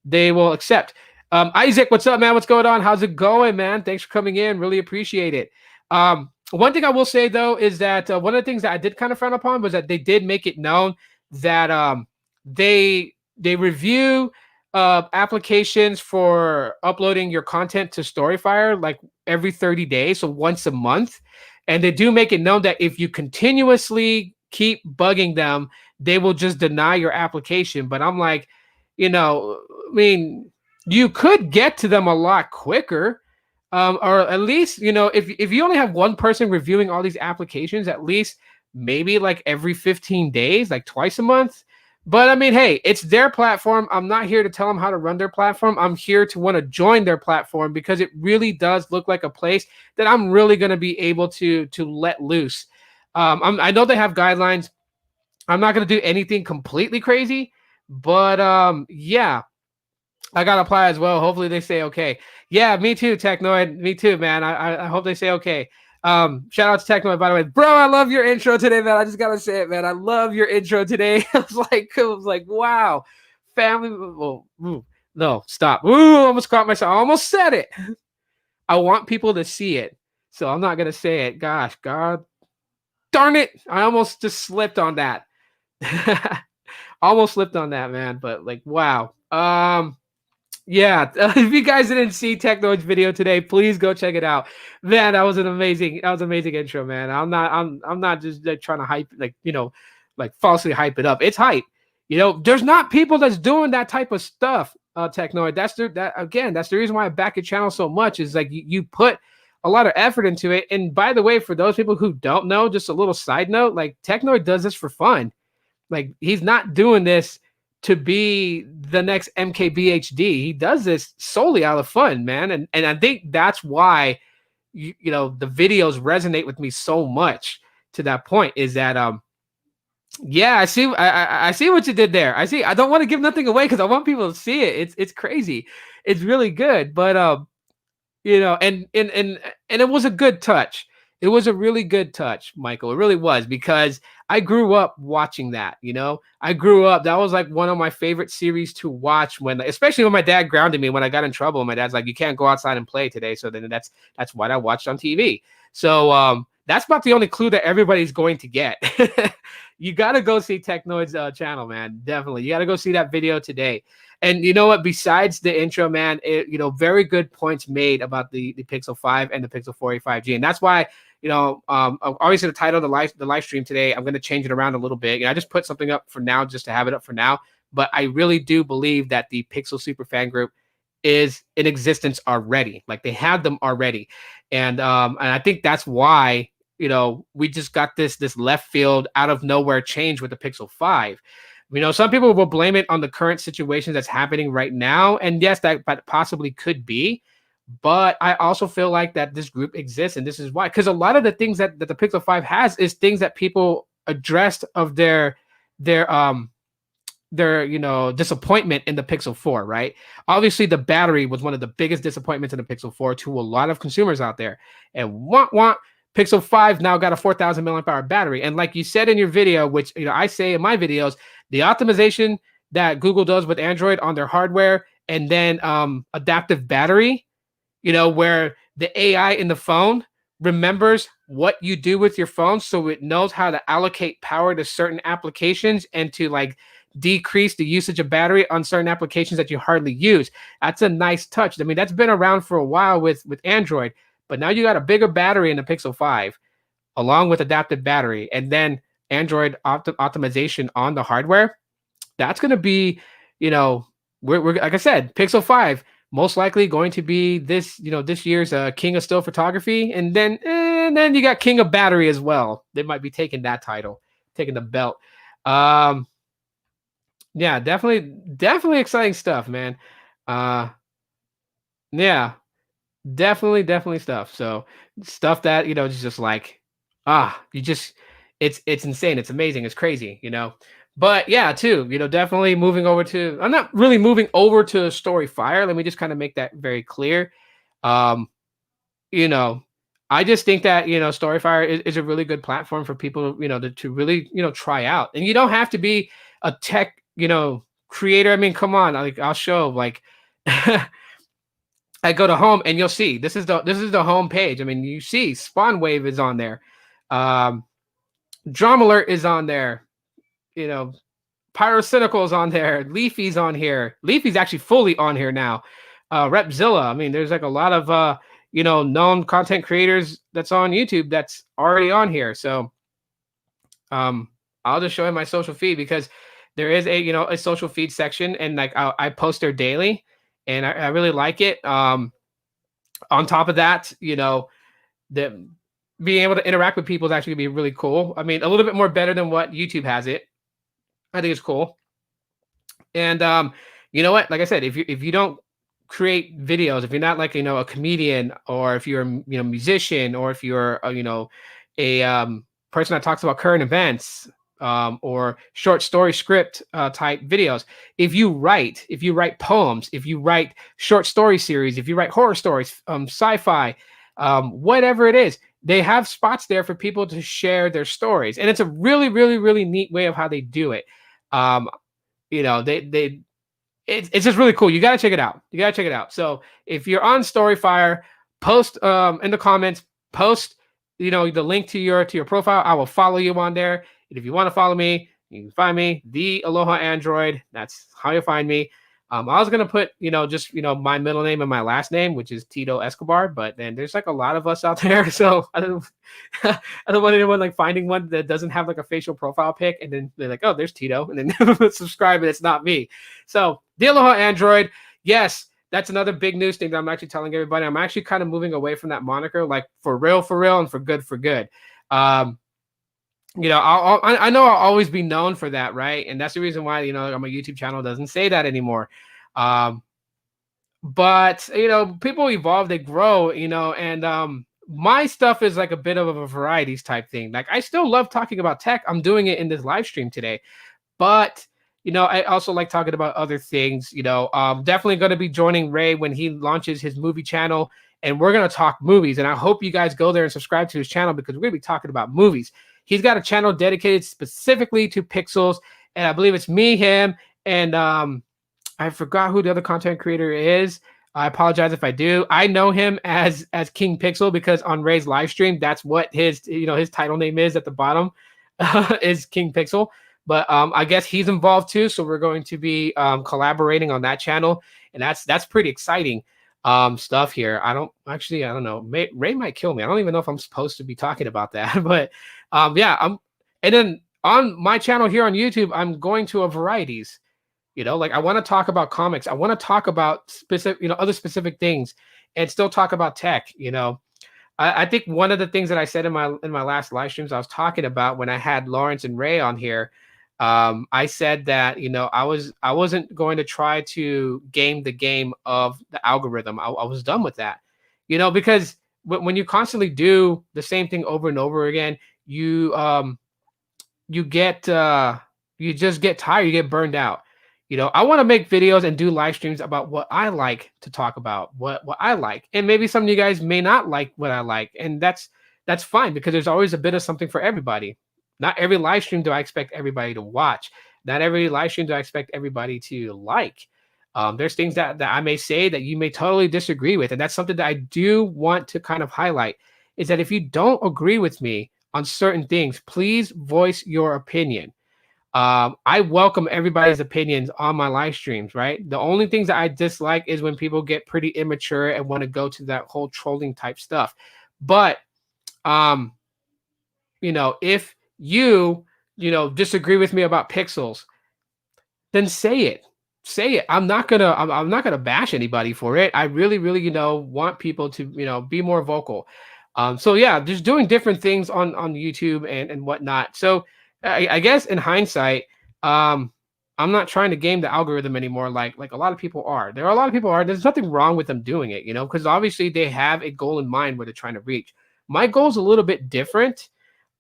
they will accept. Isaac, what's up, man? What's going on? How's it going, man? Thanks for coming in. Really appreciate it. One thing I will say though is that one of the things that I did kind of frown upon was that they did make it known that they review applications for uploading your content to StoryFire like every 30 days, so once a month. And they do make it known that if you continuously keep bugging them, they will just deny your application. But I'm like, I mean, you could get to them a lot quicker. Or at least, if you only have one person reviewing all these applications, at least maybe like every 15 days, like twice a month. But I mean, hey, it's their platform. I'm not here to tell them how to run their platform. I'm here to want to join their platform because it really does look like a place that I'm really going to be able to let loose. I know they have guidelines. I'm not going to do anything completely crazy, but yeah, I got to apply as well. Hopefully they say okay. Yeah, me too, Technoid. Me too, man. I hope they say okay. Shout out to Technoid, by the way. Bro, I love your intro today, man. I just gotta say it, man. I love your intro today. I was like, wow. Family. Oh, no, stop. Ooh, almost caught myself. I almost said it. I want people to see it, so I'm not gonna say it. Gosh, God darn it! I almost just slipped on that. Almost slipped on that, man. But like, wow. Yeah, if you guys didn't see Technoid's video today, please go check it out. Man, that was amazing intro, man. I'm not just like trying to hype, like, like falsely hype it up. It's hype. There's not people that's doing that type of stuff, Technoid. That's the reason why I back your channel so much, is like you put a lot of effort into it. And by the way, for those people who don't know, just a little side note, like Technoid does this for fun. Like, he's not doing this to be the next MKBHD. He does this solely out of fun, man. And I think that's why the videos resonate with me so much, to that point, is that yeah, I see what you did there. I don't want to give nothing away because I want people to see it. It's crazy. It's really good. But and it was a good touch. It was a really good touch, Michael. It really was, because I grew up watching that. I grew up. That was like one of my favorite series to watch, especially when my dad grounded me when I got in trouble. My dad's like, "You can't go outside and play today." So then that's what I watched on TV. So that's about the only clue that everybody's going to get. You got to go see Technoid's channel, man. Definitely, you got to go see that video today. And you know what? Besides the intro, man, very good points made about the Pixel 5 and the Pixel 4a 5G, and that's why obviously the title of the live stream today, I'm going to change it around a little bit. I just put something up for now just to have it up for now. But I really do believe that the Pixel SuperFan group is in existence already. Like, they have them already, and I think that's why we just got this left field, out of nowhere change with the Pixel 5. Some people will blame it on the current situation that's happening right now. And yes, that possibly could be. But I also feel like that this group exists, and this is why. Because a lot of the things that the Pixel 5 has is things that people addressed of their disappointment in the Pixel 4, right? Obviously, the battery was one of the biggest disappointments in the Pixel 4 to a lot of consumers out there. And Pixel 5 now got a 4,000 milliamp hour battery. And like you said in your video, which I say in my videos, the optimization that Google does with Android on their hardware, and then adaptive battery, where the AI in the phone remembers what you do with your phone, so it knows how to allocate power to certain applications and to like decrease the usage of battery on certain applications that you hardly use. That's a nice touch. I mean, that's been around for a while with Android, but now you got a bigger battery in the Pixel 5 along with adaptive battery, and then Android optimization on the hardware. That's going to be, we're like I said, Pixel 5 most likely going to be this year's king of still photography, and then you got king of battery as well. They might be taking that title, taking the belt. Yeah, definitely exciting stuff, man. Yeah, definitely stuff. So stuff that is just like, it's insane, it's amazing, it's crazy. But yeah, too, definitely moving over to, I'm not really moving over to StoryFire. Let me just kind of make that very clear. I just think that StoryFire is a really good platform for people to really try out. And you don't have to be a tech creator. I mean, come on, like, I'll show, like, I go to home and you'll see this is the home page. I mean, you see Spawn Wave is on there, Drum Alert is on there, Pyrocynical is on there, Leafy's on here. Leafy's actually fully on here now. Repzilla. I mean, there's like a lot of known content creators that's on YouTube that's already on here. So I'll just show you my social feed, because there is a social feed section, and like I post there daily, and I really like it. On top of that, that being able to interact with people is actually gonna be really cool. I mean, a little bit more better than what YouTube has it. I think it's cool. And you know what? Like I said, if you don't create videos, if you're not like a comedian, or if you're a musician, or if you're a person that talks about current events, or short story script type videos, if you write poems, if you write short story series, if you write horror stories, sci-fi, whatever it is, they have spots there for people to share their stories, and it's a really, really, really neat way of how they do it. It's just really cool. You got to check it out. So if you're on StoryFire, post in the comments, post the link to your profile. I will follow you on there. And if you want to follow me, you can find me, the Aloha Android. That's how you find me. I was gonna put just my middle name and my last name, which is Tito Escobar, but then there's like a lot of us out there, so I don't I don't want anyone like finding one that doesn't have like a facial profile pic, and then they're like, oh, there's Tito, and then subscribe, and it's not me. So the Aloha Android, yes, that's another big news thing that I'm actually telling everybody. I'm actually kind of moving away from that moniker, like for real, and for good, for good. I know I'll always be known for that, right? And that's the reason why my YouTube channel doesn't say that anymore. But people evolve, they grow, and my stuff is like a bit of a varieties type thing. Like I still love talking about tech. I'm doing it in this live stream today, but I also like talking about other things. Definitely going to be joining Ray when he launches his movie channel, and we're going to talk movies. And I hope you guys go there and subscribe to his channel because we're going to be talking about movies. He's got a channel dedicated specifically to Pixels, and I believe it's me, him, and I forgot who the other content creator is. I apologize if I do. I know him as King Pixel because on Ray's live stream, that's what his his title name is at the bottom is King Pixel. But I guess he's involved too, so we're going to be collaborating on that channel, and that's pretty exciting stuff here. I don't know. Ray might kill me. I don't even know if I'm supposed to be talking about that, but yeah. And then on my channel here on YouTube, I'm going to a varieties. Like I want to talk about comics. I want to talk about specific, other specific things, and still talk about tech. I think one of the things that I said in my last live streams, I was talking about when I had Lawrence and Ray on here. I said that I wasn't going to try to game the game of the algorithm. I was done with that, because when you constantly do the same thing over and over again, you just get tired. You get burned out. I want to make videos and do live streams about what I like to talk about, what I like. And maybe some of you guys may not like what I like. And that's fine because there's always a bit of something for everybody. Not every live stream do I expect everybody to watch. Not every live stream do I expect everybody to like. There's things that I may say that you may totally disagree with. And that's something that I do want to kind of highlight is that if you don't agree with me on certain things, please voice your opinion. I welcome everybody's opinions on my live streams, right? The only things that I dislike is when people get pretty immature and want to go to that whole trolling type stuff. But, if you disagree with me about Pixels, then say it. Say it. I'm not gonna bash anybody for it. I really, really, want people to, be more vocal. So yeah, just doing different things on YouTube and whatnot. So I guess in hindsight, I'm not trying to game the algorithm anymore like a lot of people are. There are a lot of people are. There's nothing wrong with them doing it, because obviously they have a goal in mind where they're trying to reach. My goal is a little bit different.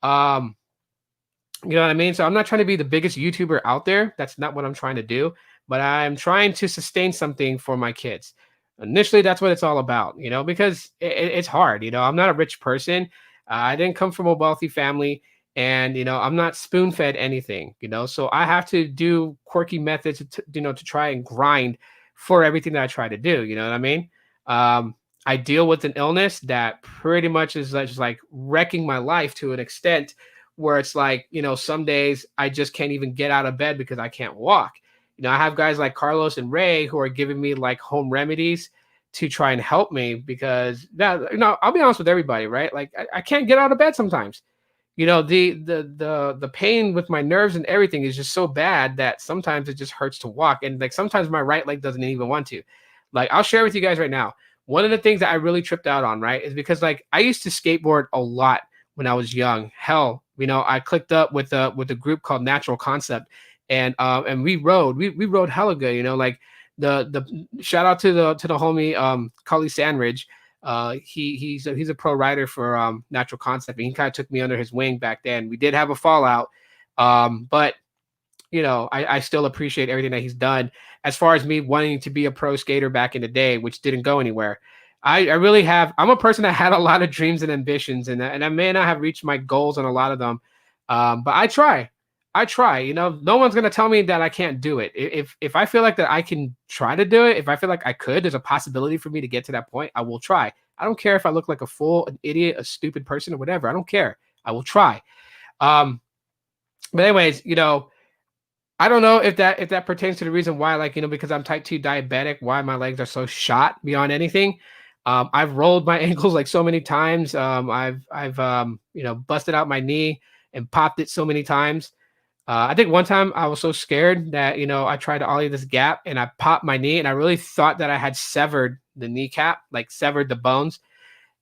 You know what I mean? So I'm not trying to be the biggest YouTuber out there. That's not what I'm trying to do. But I'm trying to sustain something for my kids. Initially, that's what it's all about, because it's hard. I'm not a rich person. I didn't come from a wealthy family. And, I'm not spoon fed anything, so I have to do quirky methods to try and grind for everything that I try to do. You know what I mean? I deal with an illness that pretty much is just like wrecking my life to an extent where it's like, some days I just can't even get out of bed because I can't walk. I have guys like Carlos and Ray who are giving me like home remedies to try and help me because I'll be honest with everybody, right? Like I can't get out of bed sometimes. The pain with my nerves and everything is just so bad that sometimes it just hurts to walk. And like sometimes my right leg doesn't even want to. Like I'll share with you guys right now. One of the things that I really tripped out on, right, is because like I used to skateboard a lot when I was young. Hell, I clicked up with a group called Natural Concept, and we rode hella good. Like the shout out to the homie Cully Sandridge. He's a pro rider for Natural Concept, and he kind of took me under his wing back then. We did have a fallout, but I still appreciate everything that he's done as far as me wanting to be a pro skater back in the day, which didn't go anywhere. I really have. I'm a person that had a lot of dreams and ambitions, and I may not have reached my goals on a lot of them, but I try. I try. No one's gonna tell me that I can't do it. If I feel like that I can try to do it, if I feel like I could, there's a possibility for me to get to that point. I will try. I don't care if I look like a fool, an idiot, a stupid person, or whatever. I don't care. I will try. Um, but anyways, I don't know if that pertains to the reason why, like, because I'm type 2 diabetic, why my legs are so shot beyond anything. I've rolled my ankles like so many times. I've busted out my knee and popped it so many times. I think one time I was so scared that I tried to ollie this gap and I popped my knee, and I really thought that I had severed the kneecap, like severed the bones,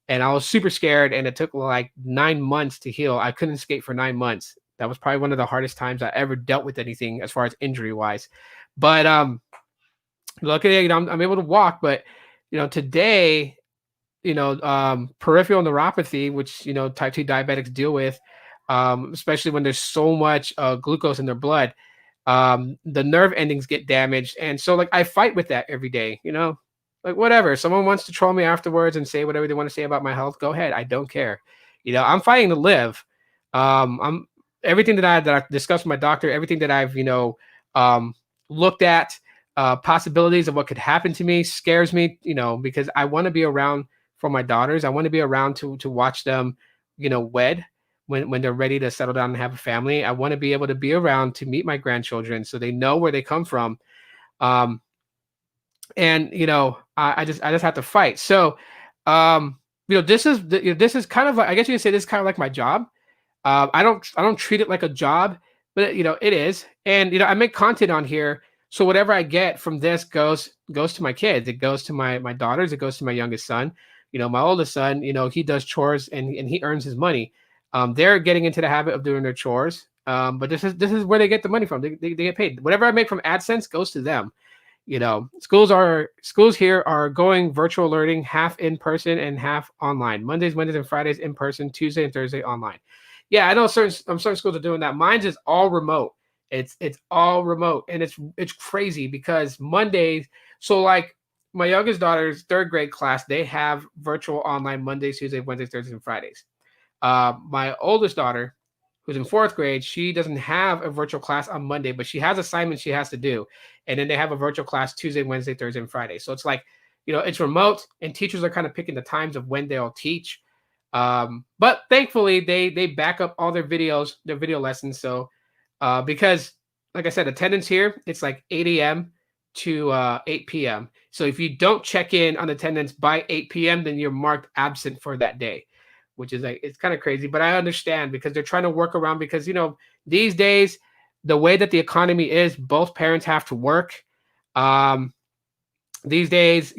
and I was super scared. And it took like 9 months to heal. I couldn't skate for 9 months. That was probably one of the hardest times I ever dealt with anything as far as injury wise. But luckily, I'm able to walk. But today, peripheral neuropathy, which type 2 diabetics deal with, especially when there's so much glucose in their blood, the nerve endings get damaged. And so like I fight with that every day, like whatever. Someone wants to troll me afterwards and say whatever they want to say about my health, go ahead. I don't care. I'm fighting to live. I'm everything that I've discussed with my doctor, everything that I've looked at, possibilities of what could happen to me scares me, because I want to be around for my daughters. I want to be around to watch them, wed when they're ready to settle down and have a family. I want to be able to be around to meet my grandchildren so they know where they come from. And I just have to fight. So this is kind of like, I guess you could say this is kind of like my job. I don't treat it like a job, but it is. And I make content on here, so whatever I get from this goes to my kids. It goes to my daughters. It goes to my youngest son. My oldest son, he does chores and he earns his money. They're getting into the habit of doing their chores. But this is where they get the money from. They get paid. Whatever I make from AdSense goes to them. Schools here are going virtual learning, half in person and half online. Mondays, Wednesdays, and Fridays in person, Tuesday and Thursday online. Yeah, I know certain schools are doing that. Mine's is all remote. It's all remote, and it's crazy because Mondays. So like my youngest daughter's third grade class, they have virtual online Mondays, Tuesdays, Wednesdays, Thursdays, and Fridays. My oldest daughter, who's in fourth grade, she doesn't have a virtual class on Monday, but she has assignments she has to do, and then they have a virtual class Tuesday, Wednesday, Thursday, and Friday. So it's like it's remote, and teachers are kind of picking the times of when they'll teach. But thankfully they back up all their video lessons. So, because like I said, attendance here, it's like 8 a.m. to 8 p.m. So if you don't check in on attendance by 8 p.m., then you're marked absent for that day, which is like, it's kind of crazy, but I understand because they're trying to work around because, these days, the way that the economy is, both parents have to work. These days,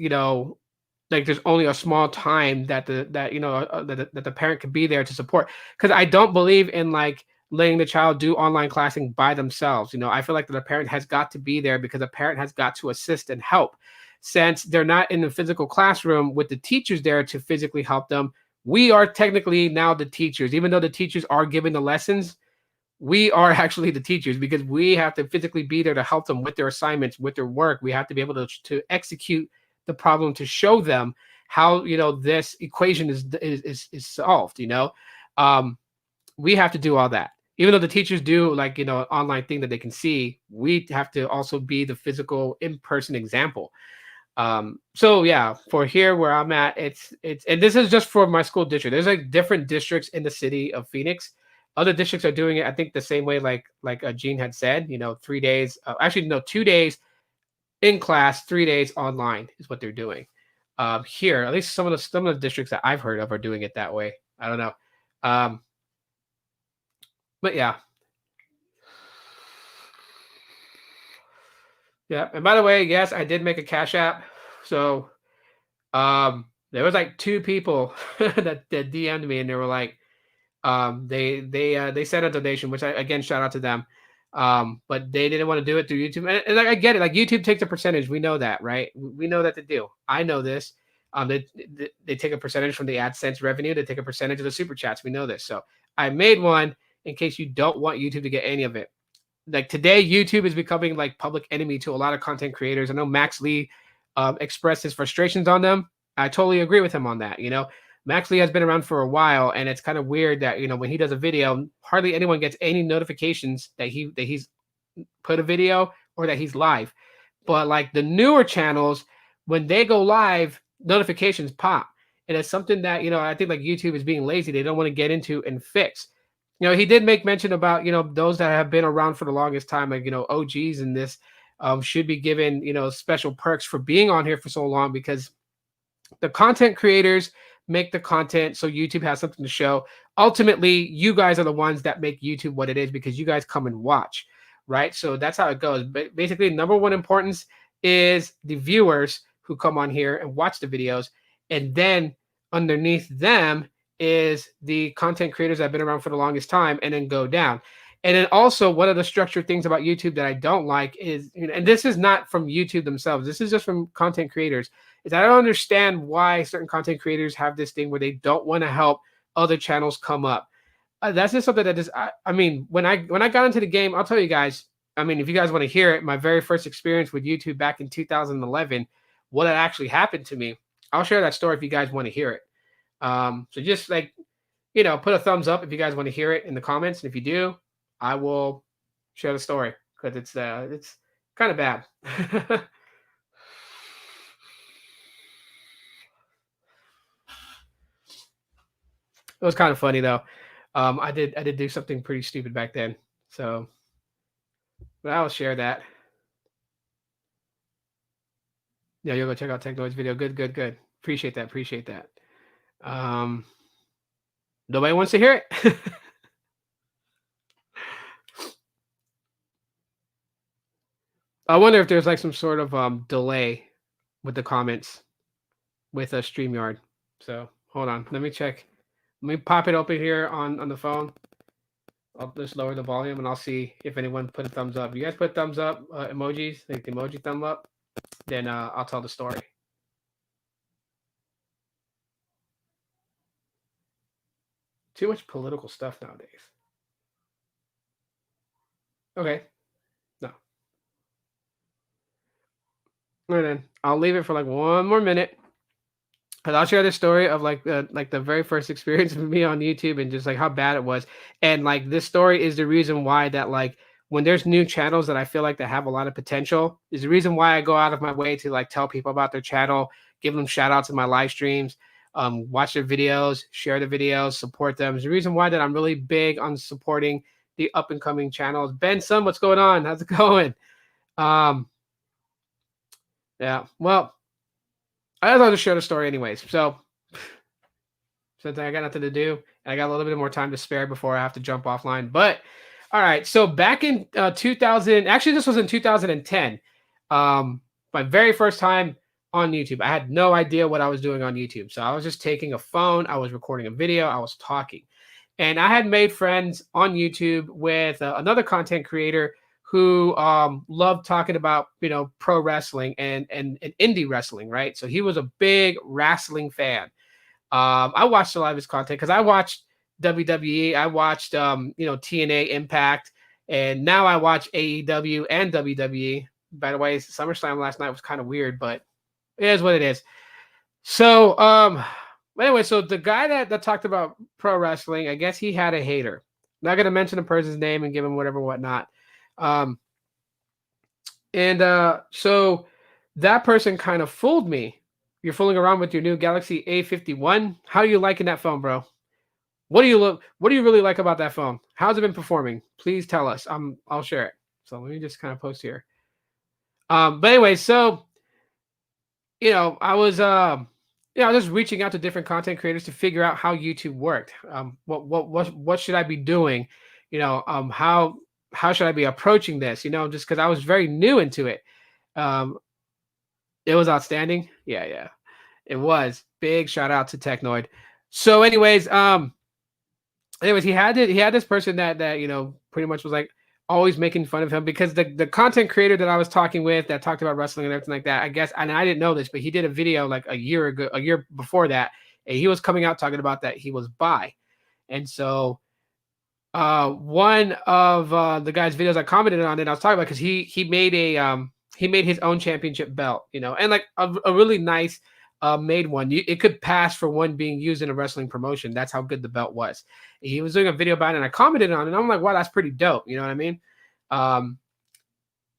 like there's only a small time that the parent could be there to support, because I don't believe in like letting the child do online classing by themselves. I feel like that the parent has got to be there because a parent has got to assist and help, since they're not in the physical classroom with the teachers there to physically help them. We are technically now the teachers, even though the teachers are giving the lessons. We are actually the teachers because we have to physically be there to help them with their assignments, with their work. We have to be able to execute the problem, to show them how this equation is solved. We have to do all that. Even though the teachers do like an online thing that they can see, we have to also be the physical in-person example. So yeah, for here where I'm at, it's and this is just for my school district. There's like different districts in the city of Phoenix. Other districts are doing it, I think, the same way, like Gene had said. 3 days. Actually, no, 2 days in class, 3 days online is what they're doing. Here, at least some of the districts that I've heard of are doing it that way. I don't know. But yeah. Yeah. And by the way, yes, I did make a Cash App. So there was like 2 people that DM'd me, and they were like, they sent a donation, which I, again, shout out to them. But they didn't want to do it through YouTube. And like, I get it. Like YouTube takes a percentage. We know that, right? We know that they do. I know this. They take a percentage from the AdSense revenue. They take a percentage of the super chats. We know this. So I made one in case you don't want YouTube to get any of it. Like today, YouTube is becoming like public enemy to a lot of content creators. I know Max Lee expressed his frustrations on them. I totally agree with him on that. Max Lee has been around for a while, and it's kind of weird that when he does a video, hardly anyone gets any notifications that he's put a video or that he's live. But like the newer channels, when they go live, notifications pop. And it's something that, I think like YouTube is being lazy. They don't want to get into and fix. He did make mention about, those that have been around for the longest time, like, OGs in this should be given, special perks for being on here for so long, because the content creators make the content so YouTube has something to show. Ultimately, you guys are the ones that make YouTube what it is, because you guys come and watch, right? So that's how it goes. But basically, number one importance is the viewers who come on here and watch the videos. And then underneath them is the content creators that have been around for the longest time, and then go down. And then also, one of the structured things about YouTube that I don't like is, and this is not from YouTube themselves, this is just from content creators, is I don't understand why certain content creators have this thing where they don't want to help other channels come up. That's just something that is, I mean, when I got into the game, I'll tell you guys, I mean, if you guys want to hear it, my very first experience with YouTube back in 2011, what had actually happened to me, I'll share that story if you guys want to hear it. So just like, put a thumbs up if you guys want to hear it in the comments. And if you do, I will share the story, because it's kind of bad. It was kind of funny though. I did do something pretty stupid back then. So, but I'll share that. Yeah, you'll go check out Technoid's video. Good. Appreciate that. Nobody wants to hear it. I wonder if there's like some sort of delay with the comments with a StreamYard. So hold on, let me check. Let me pop it open here on the phone. I'll just lower the volume and I'll see if anyone put a thumbs up. If you guys put thumbs up, emojis, like the emoji thumb up, then I'll tell the story. Too much political stuff nowadays. Okay. No. And then I'll leave it for like one more minute. And I'll share the story of like the very first experience of me on YouTube, and just like how bad it was. And like this story is the reason why that, like, when there's new channels that I feel like that have a lot of potential, is the reason why I go out of my way to like tell people about their channel, give them shout outs in my live streams, watch their videos, share the videos, support them. It's the reason why that I'm really big on supporting the up and coming channels. Ben Sun, what's going on? How's it going? Yeah, well, I thought to share the story anyways. So since I got nothing to do, and I got a little bit more time to spare before I have to jump offline. But all right, so back in 2000, actually this was in 2010, my very first time on YouTube. I had no idea what I was doing on YouTube. So I was just taking a phone, I was recording a video, I was talking. And I had made friends on YouTube with another content creator who loved talking about, pro wrestling and indie wrestling, right? So he was a big wrestling fan. I watched a lot of his content because I watched WWE, I watched TNA Impact, and now I watch AEW and WWE. By the way, SummerSlam last night was kind of weird, but it is what it is. So anyway, so the guy that talked about pro wrestling, I guess he had a hater. Not gonna mention the person's name and give him whatever whatnot. So that person kind of fooled me. You're fooling around with your new Galaxy A51. How are you liking that phone, bro? What do you really like about that phone? How's it been performing? Please tell us. I'll share it. So let me just kind of post here. But anyway, so I was just reaching out to different content creators to figure out how YouTube worked. What should I be doing? How should I be approaching this? Just because I was very new into it. It was outstanding. Yeah. It was. Big shout out to Technoid. So anyways, he had this person that pretty much was like always making fun of him, because the content creator that I was talking with that talked about wrestling and everything like that, I guess, and I didn't know this, but he did a video like a year before that, and he was coming out talking about that he was bi. And so one of the guy's videos I commented on it, I was talking about, because he made his own championship belt, and like a really nice made one. It could pass for one being used in a wrestling promotion. That's how good the belt was. He was doing a video about it, and I commented on it. And I'm like, wow, that's pretty dope. You know what I mean? Um,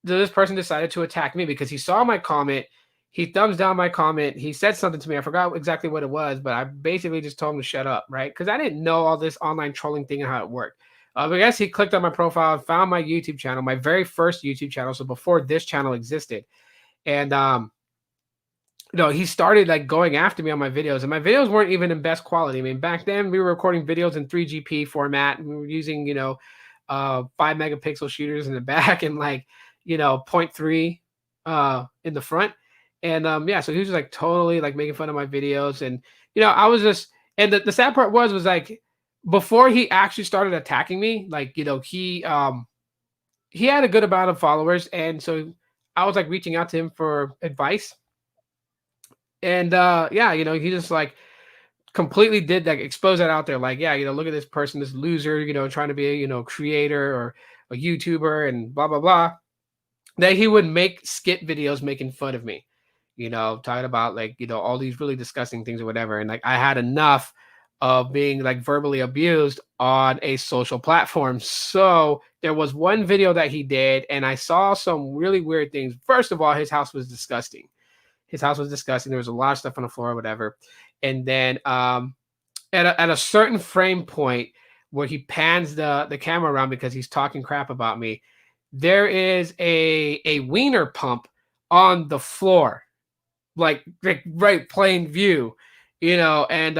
so this person decided to attack me because he saw my comment. He thumbs down my comment. He said something to me. I forgot exactly what it was, but I basically just told him to shut up, right? Because I didn't know all this online trolling thing and how it worked. But I guess he clicked on my profile, found my YouTube channel, my very first YouTube channel. So before this channel existed. And he started like going after me on my videos, and my videos weren't even in best quality. I mean, back then we were recording videos in 3GP format, and we were using, 5 megapixel shooters in the back and like, 0.3 in the front. And so he was just like totally like making fun of my videos. And I was just, and the sad part was like before he actually started attacking me, like, he had a good amount of followers, and so I was like reaching out to him for advice. And he just like completely did like expose that out there. Like, look at this person, this loser, trying to be a, creator or a YouTuber and blah, blah, blah. That he would make skit videos making fun of me, talking about like, all these really disgusting things or whatever. And like, I had enough of being like verbally abused on a social platform. So there was one video that he did, and I saw some really weird things. First of all, his house was disgusting. His house was disgusting. There was a lot of stuff on the floor or whatever. And then at a certain frame point where he pans the camera around because he's talking crap about me, there is a wiener pump on the floor, like right plain view, and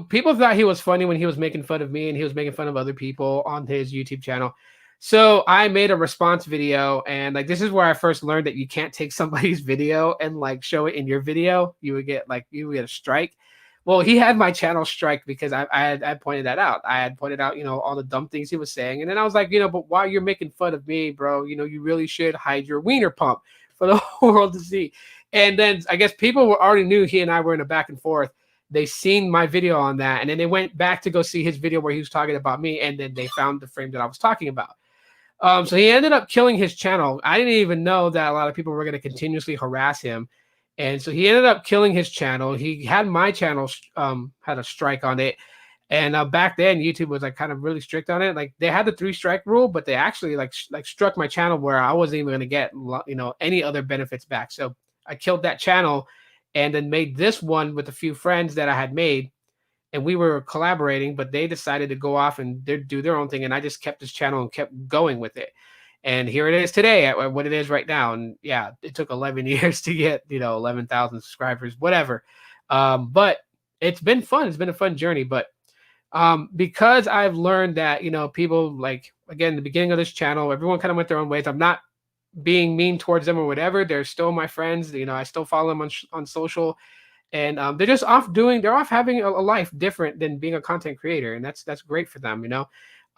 people thought he was funny when he was making fun of me and he was making fun of other people on his YouTube channel. So I made a response video, and like this is where I first learned that you can't take somebody's video and like show it in your video. You would get a strike. Well, he had my channel strike because I had pointed that out. I had pointed out, all the dumb things he was saying. And then I was like, but while you're making fun of me, bro, you really should hide your wiener pump for the whole world to see. And then I guess people already knew he and I were in a back and forth. They seen my video on that, and then they went back to go see his video where he was talking about me, and then they found the frame that I was talking about. So he ended up killing his channel. I didn't even know that a lot of people were going to continuously harass him. And so he ended up killing his channel. He had my channel had a strike on it. And back then, YouTube was like kind of really strict on it. Like they had the 3-strike rule, but they actually like struck my channel where I wasn't even going to get any other benefits back. So I killed that channel and then made this one with a few friends that I had made. And we were collaborating, but they decided to go off and do their own thing. And I just kept this channel and kept going with it. And here it is today at what it is right now. And yeah, it took 11 years to get, 11,000 subscribers, whatever. But it's been fun. It's been a fun journey. But because I've learned that, people like, again, the beginning of this channel, everyone kind of went their own ways. I'm not being mean towards them or whatever. They're still my friends. I still follow them on social. And they're just they're off having a life different than being a content creator. And that's great for them,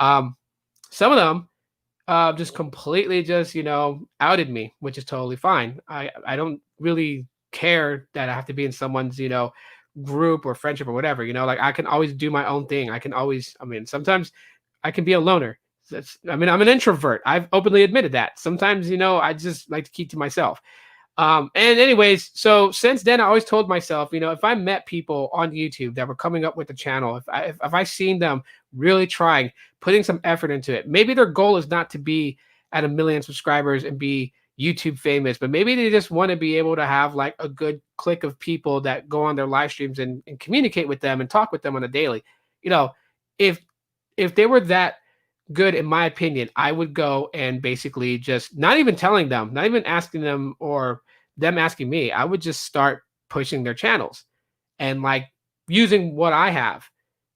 Some of them just completely just, outed me, which is totally fine. I don't really care that I have to be in someone's, group or friendship or whatever, like I can always do my own thing. Sometimes I can be a loner. I'm an introvert. I've openly admitted that. Sometimes, I just like to keep to myself. And anyways, so since then, I always told myself, if I met people on YouTube that were coming up with the channel, if I seen them really trying, putting some effort into it, maybe their goal is not to be at 1 million subscribers and be YouTube famous, but maybe they just want to be able to have like a good clique of people that go on their live streams and communicate with them and talk with them on a daily. If they were that good, in my opinion, I would go and basically just not even telling them, not even asking them or them asking me, I would just start pushing their channels and like using what I have,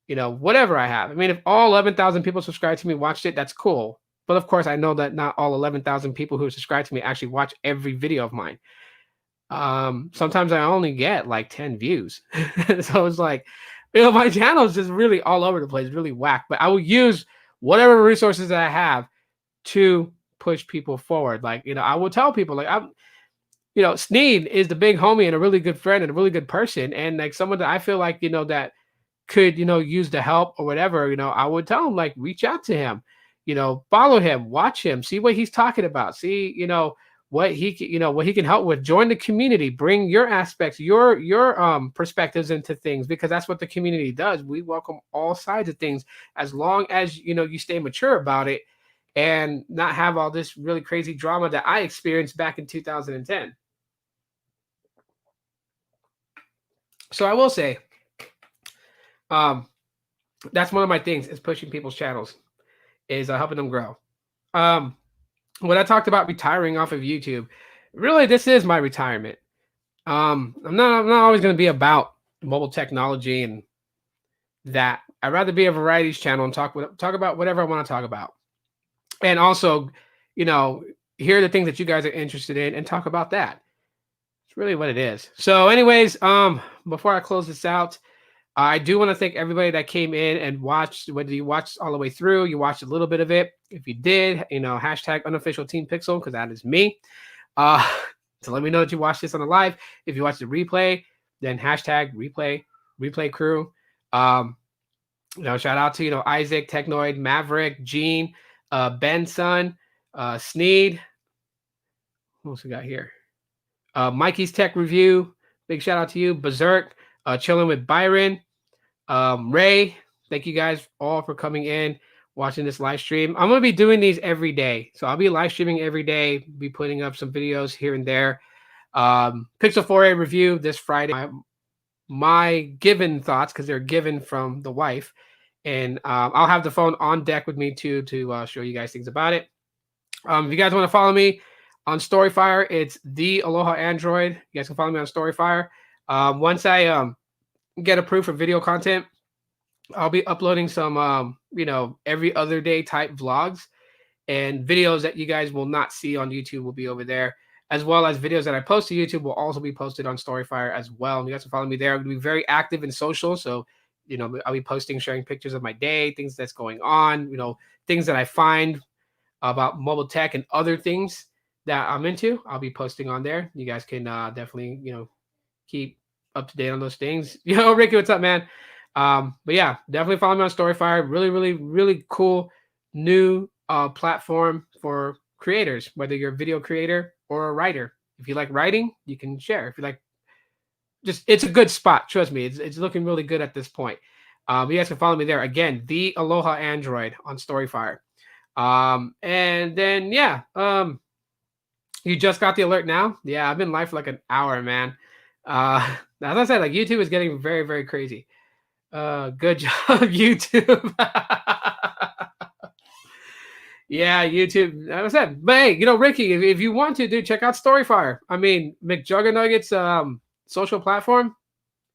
whatever I have. If all 11,000 people subscribe to me, watched it, that's cool. But of course, I know that not all 11,000 people who subscribe to me actually watch every video of mine. Sometimes I only get like 10 views. So it's like, my channel is just really all over the place, really whack. But I will use whatever resources that I have to push people forward. Like, I will tell people like Sneed is the big homie and a really good friend and a really good person. And like someone that I feel like, that could, use the help or whatever, I would tell him like, reach out to him, follow him, watch him, see what he's talking about. See, what what he can help with. Join the community, bring your aspects, your perspectives into things, because that's what the community does. We welcome all sides of things, as long as you stay mature about it and not have all this really crazy drama that I experienced back in 2010. So I will say, that's one of my things, is pushing people's channels, is helping them grow. When I talked about retiring off of YouTube, really this is my retirement. I'm not always going to be about mobile technology and that. I'd rather be a varieties channel and talk about whatever I want to talk about, and also, hear the things that you guys are interested in and talk about that. It's really what it is. So, anyways, before I close this out, I do want to thank everybody that came in and watched. Whether you watched all the way through, you watched a little bit of it. If you did, hashtag unofficial Team Pixel, because that is me. So let me know that you watched this on the live. If you watched the replay, then hashtag replay crew. Shout out to Isaac, Technoid, Maverick, Gene, Benson, Sneed. What else we got here? Mikey's Tech Review. Big shout out to you. Berserk. Chilling with Byron. Ray. Thank you guys all for coming in, watching this live stream. I'm going to be doing these every day. So I'll be live streaming every day, be putting up some videos here and there. Pixel 4a review this Friday. My given thoughts, because they're given from the wife. And I'll have the phone on deck with me too, to show you guys things about it. If you guys want to follow me on StoryFire, it's the Aloha Android. You guys can follow me on StoryFire. Once I get approved for video content, I'll be uploading some, every other day type vlogs, and videos that you guys will not see on YouTube will be over there, as well as videos that I post to YouTube will also be posted on StoryFire as well. And you guys can follow me there. I'm going to be very active in social. So, I'll be posting, sharing pictures of my day, things that's going on, things that I find about mobile tech and other things that I'm into. I'll be posting on there. You guys can definitely, keep up to date on those things. Ricky, what's up, man? But yeah, definitely follow me on StoryFire. Really, really, really cool new platform for creators, whether you're a video creator or a writer. If you like writing, you can share. If you like, it's a good spot. Trust me, it's looking really good at this point. You guys can follow me there. Again, the Aloha Android on StoryFire. And then you just got the alert now. Yeah, I've been live for like an hour, man. As I said, like, YouTube is getting very, very crazy. Good job, YouTube. Yeah, YouTube. As I said, but hey, Ricky, if you want to, dude, check out StoryFire. I mean, McJuggerNugget's social platform.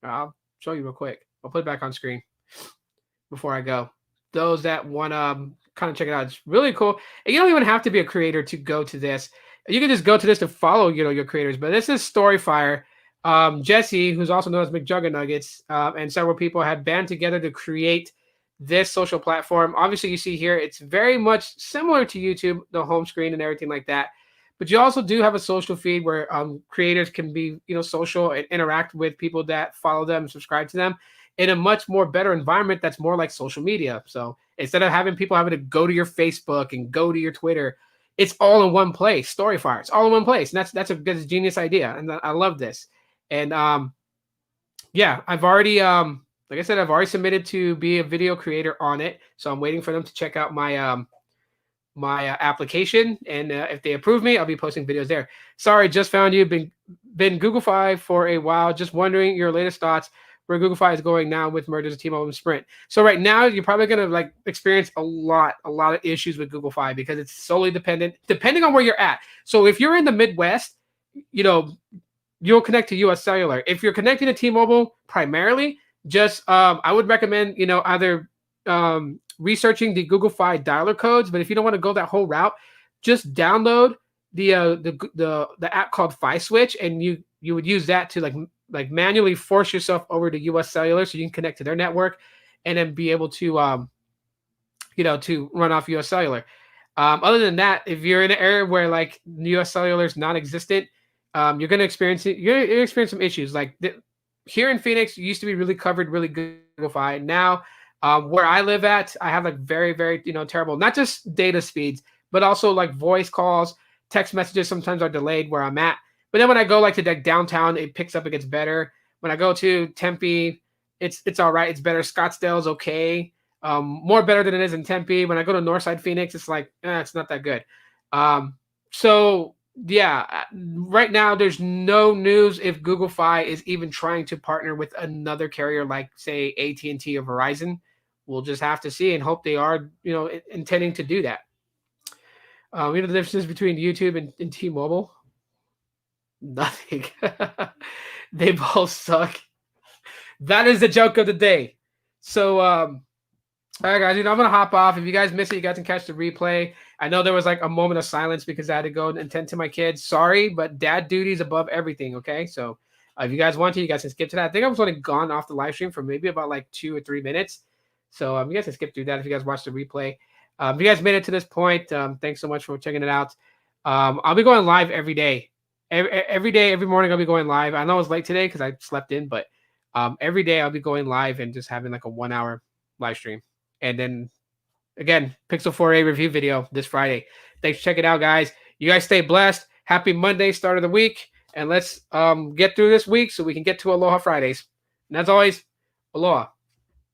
I'll show you real quick. I'll put it back on screen before I go. Those that want to kind of check it out, it's really cool. And you don't even have to be a creator to go to this. You can just go to this to follow, your creators. But this is StoryFire. Jesse, who's also known as McJuggerNuggets, and several people had band together to create this social platform. Obviously, you see here, it's very much similar to YouTube, the home screen and everything like that. But you also do have a social feed where creators can be, social and interact with people that follow them and subscribe to them in a much more better environment that's more like social media. So instead of having people having to go to your Facebook and go to your Twitter, it's all in one place. StoryFire, it's all in one place. And that's a genius idea. And I love this. And I've already, like I said, I've already submitted to be a video creator on it. So I'm waiting for them to check out my application, and if they approve me, I'll be posting videos there. Sorry, just found you. Been Googlefy for a while. Just wondering your latest thoughts where Googlefy is going now with mergers of T-Mobile and Sprint. So right now, you're probably gonna experience a lot of issues with Googlefy because it's solely depending on where you're at. So if you're in the Midwest, you'll connect to US Cellular. If you're connecting to T-Mobile primarily, just I would recommend either researching the Googlefy dialer codes. But if you don't want to go that whole route, just download the app called FiSwitch, and you would use that to like manually force yourself over to US Cellular so you can connect to their network, and then be able to to run off US Cellular. Other than that, if you're in an area where US Cellular is non-existent, you're going to experience some issues. Here in Phoenix, you used to be really covered, really good Googlefy. Now, where I live at, I have very, very terrible, not just data speeds, but also voice calls, text messages sometimes are delayed where I'm at. But then when I go like to like downtown, it picks up, it gets better. When I go to Tempe, it's all right. It's better. Scottsdale's okay. More better than it is in Tempe. When I go to Northside Phoenix, it's like it's not that good. So yeah, right now there's no news if Google Fi is even trying to partner with another carrier like say AT&T or Verizon. We'll just have to see and hope they are, intending to do that. The differences between YouTube and T-Mobile? Nothing. They both suck. That is the joke of the day. So, all right, guys, I'm going to hop off. If you guys missed it, you guys can catch the replay. I know there was like a moment of silence because I had to go and tend to my kids. Sorry, but dad duty is above everything, okay? So if you guys want to, you guys can skip to that. I think I was only gone off the live stream for maybe about like 2 or 3 minutes. So you guys can skip through that if you guys watch the replay. If you guys made it to this point, thanks so much for checking it out. I'll be going live every day. Every day, every morning, I'll be going live. I know it's late today because I slept in, but every day I'll be going live and just having like a 1 hour live stream. And then again, Pixel 4a review video this Friday. Thanks for checking it out, guys. You guys stay blessed. Happy Monday, start of the week. And let's get through this week so we can get to Aloha Fridays. And as always, Aloha.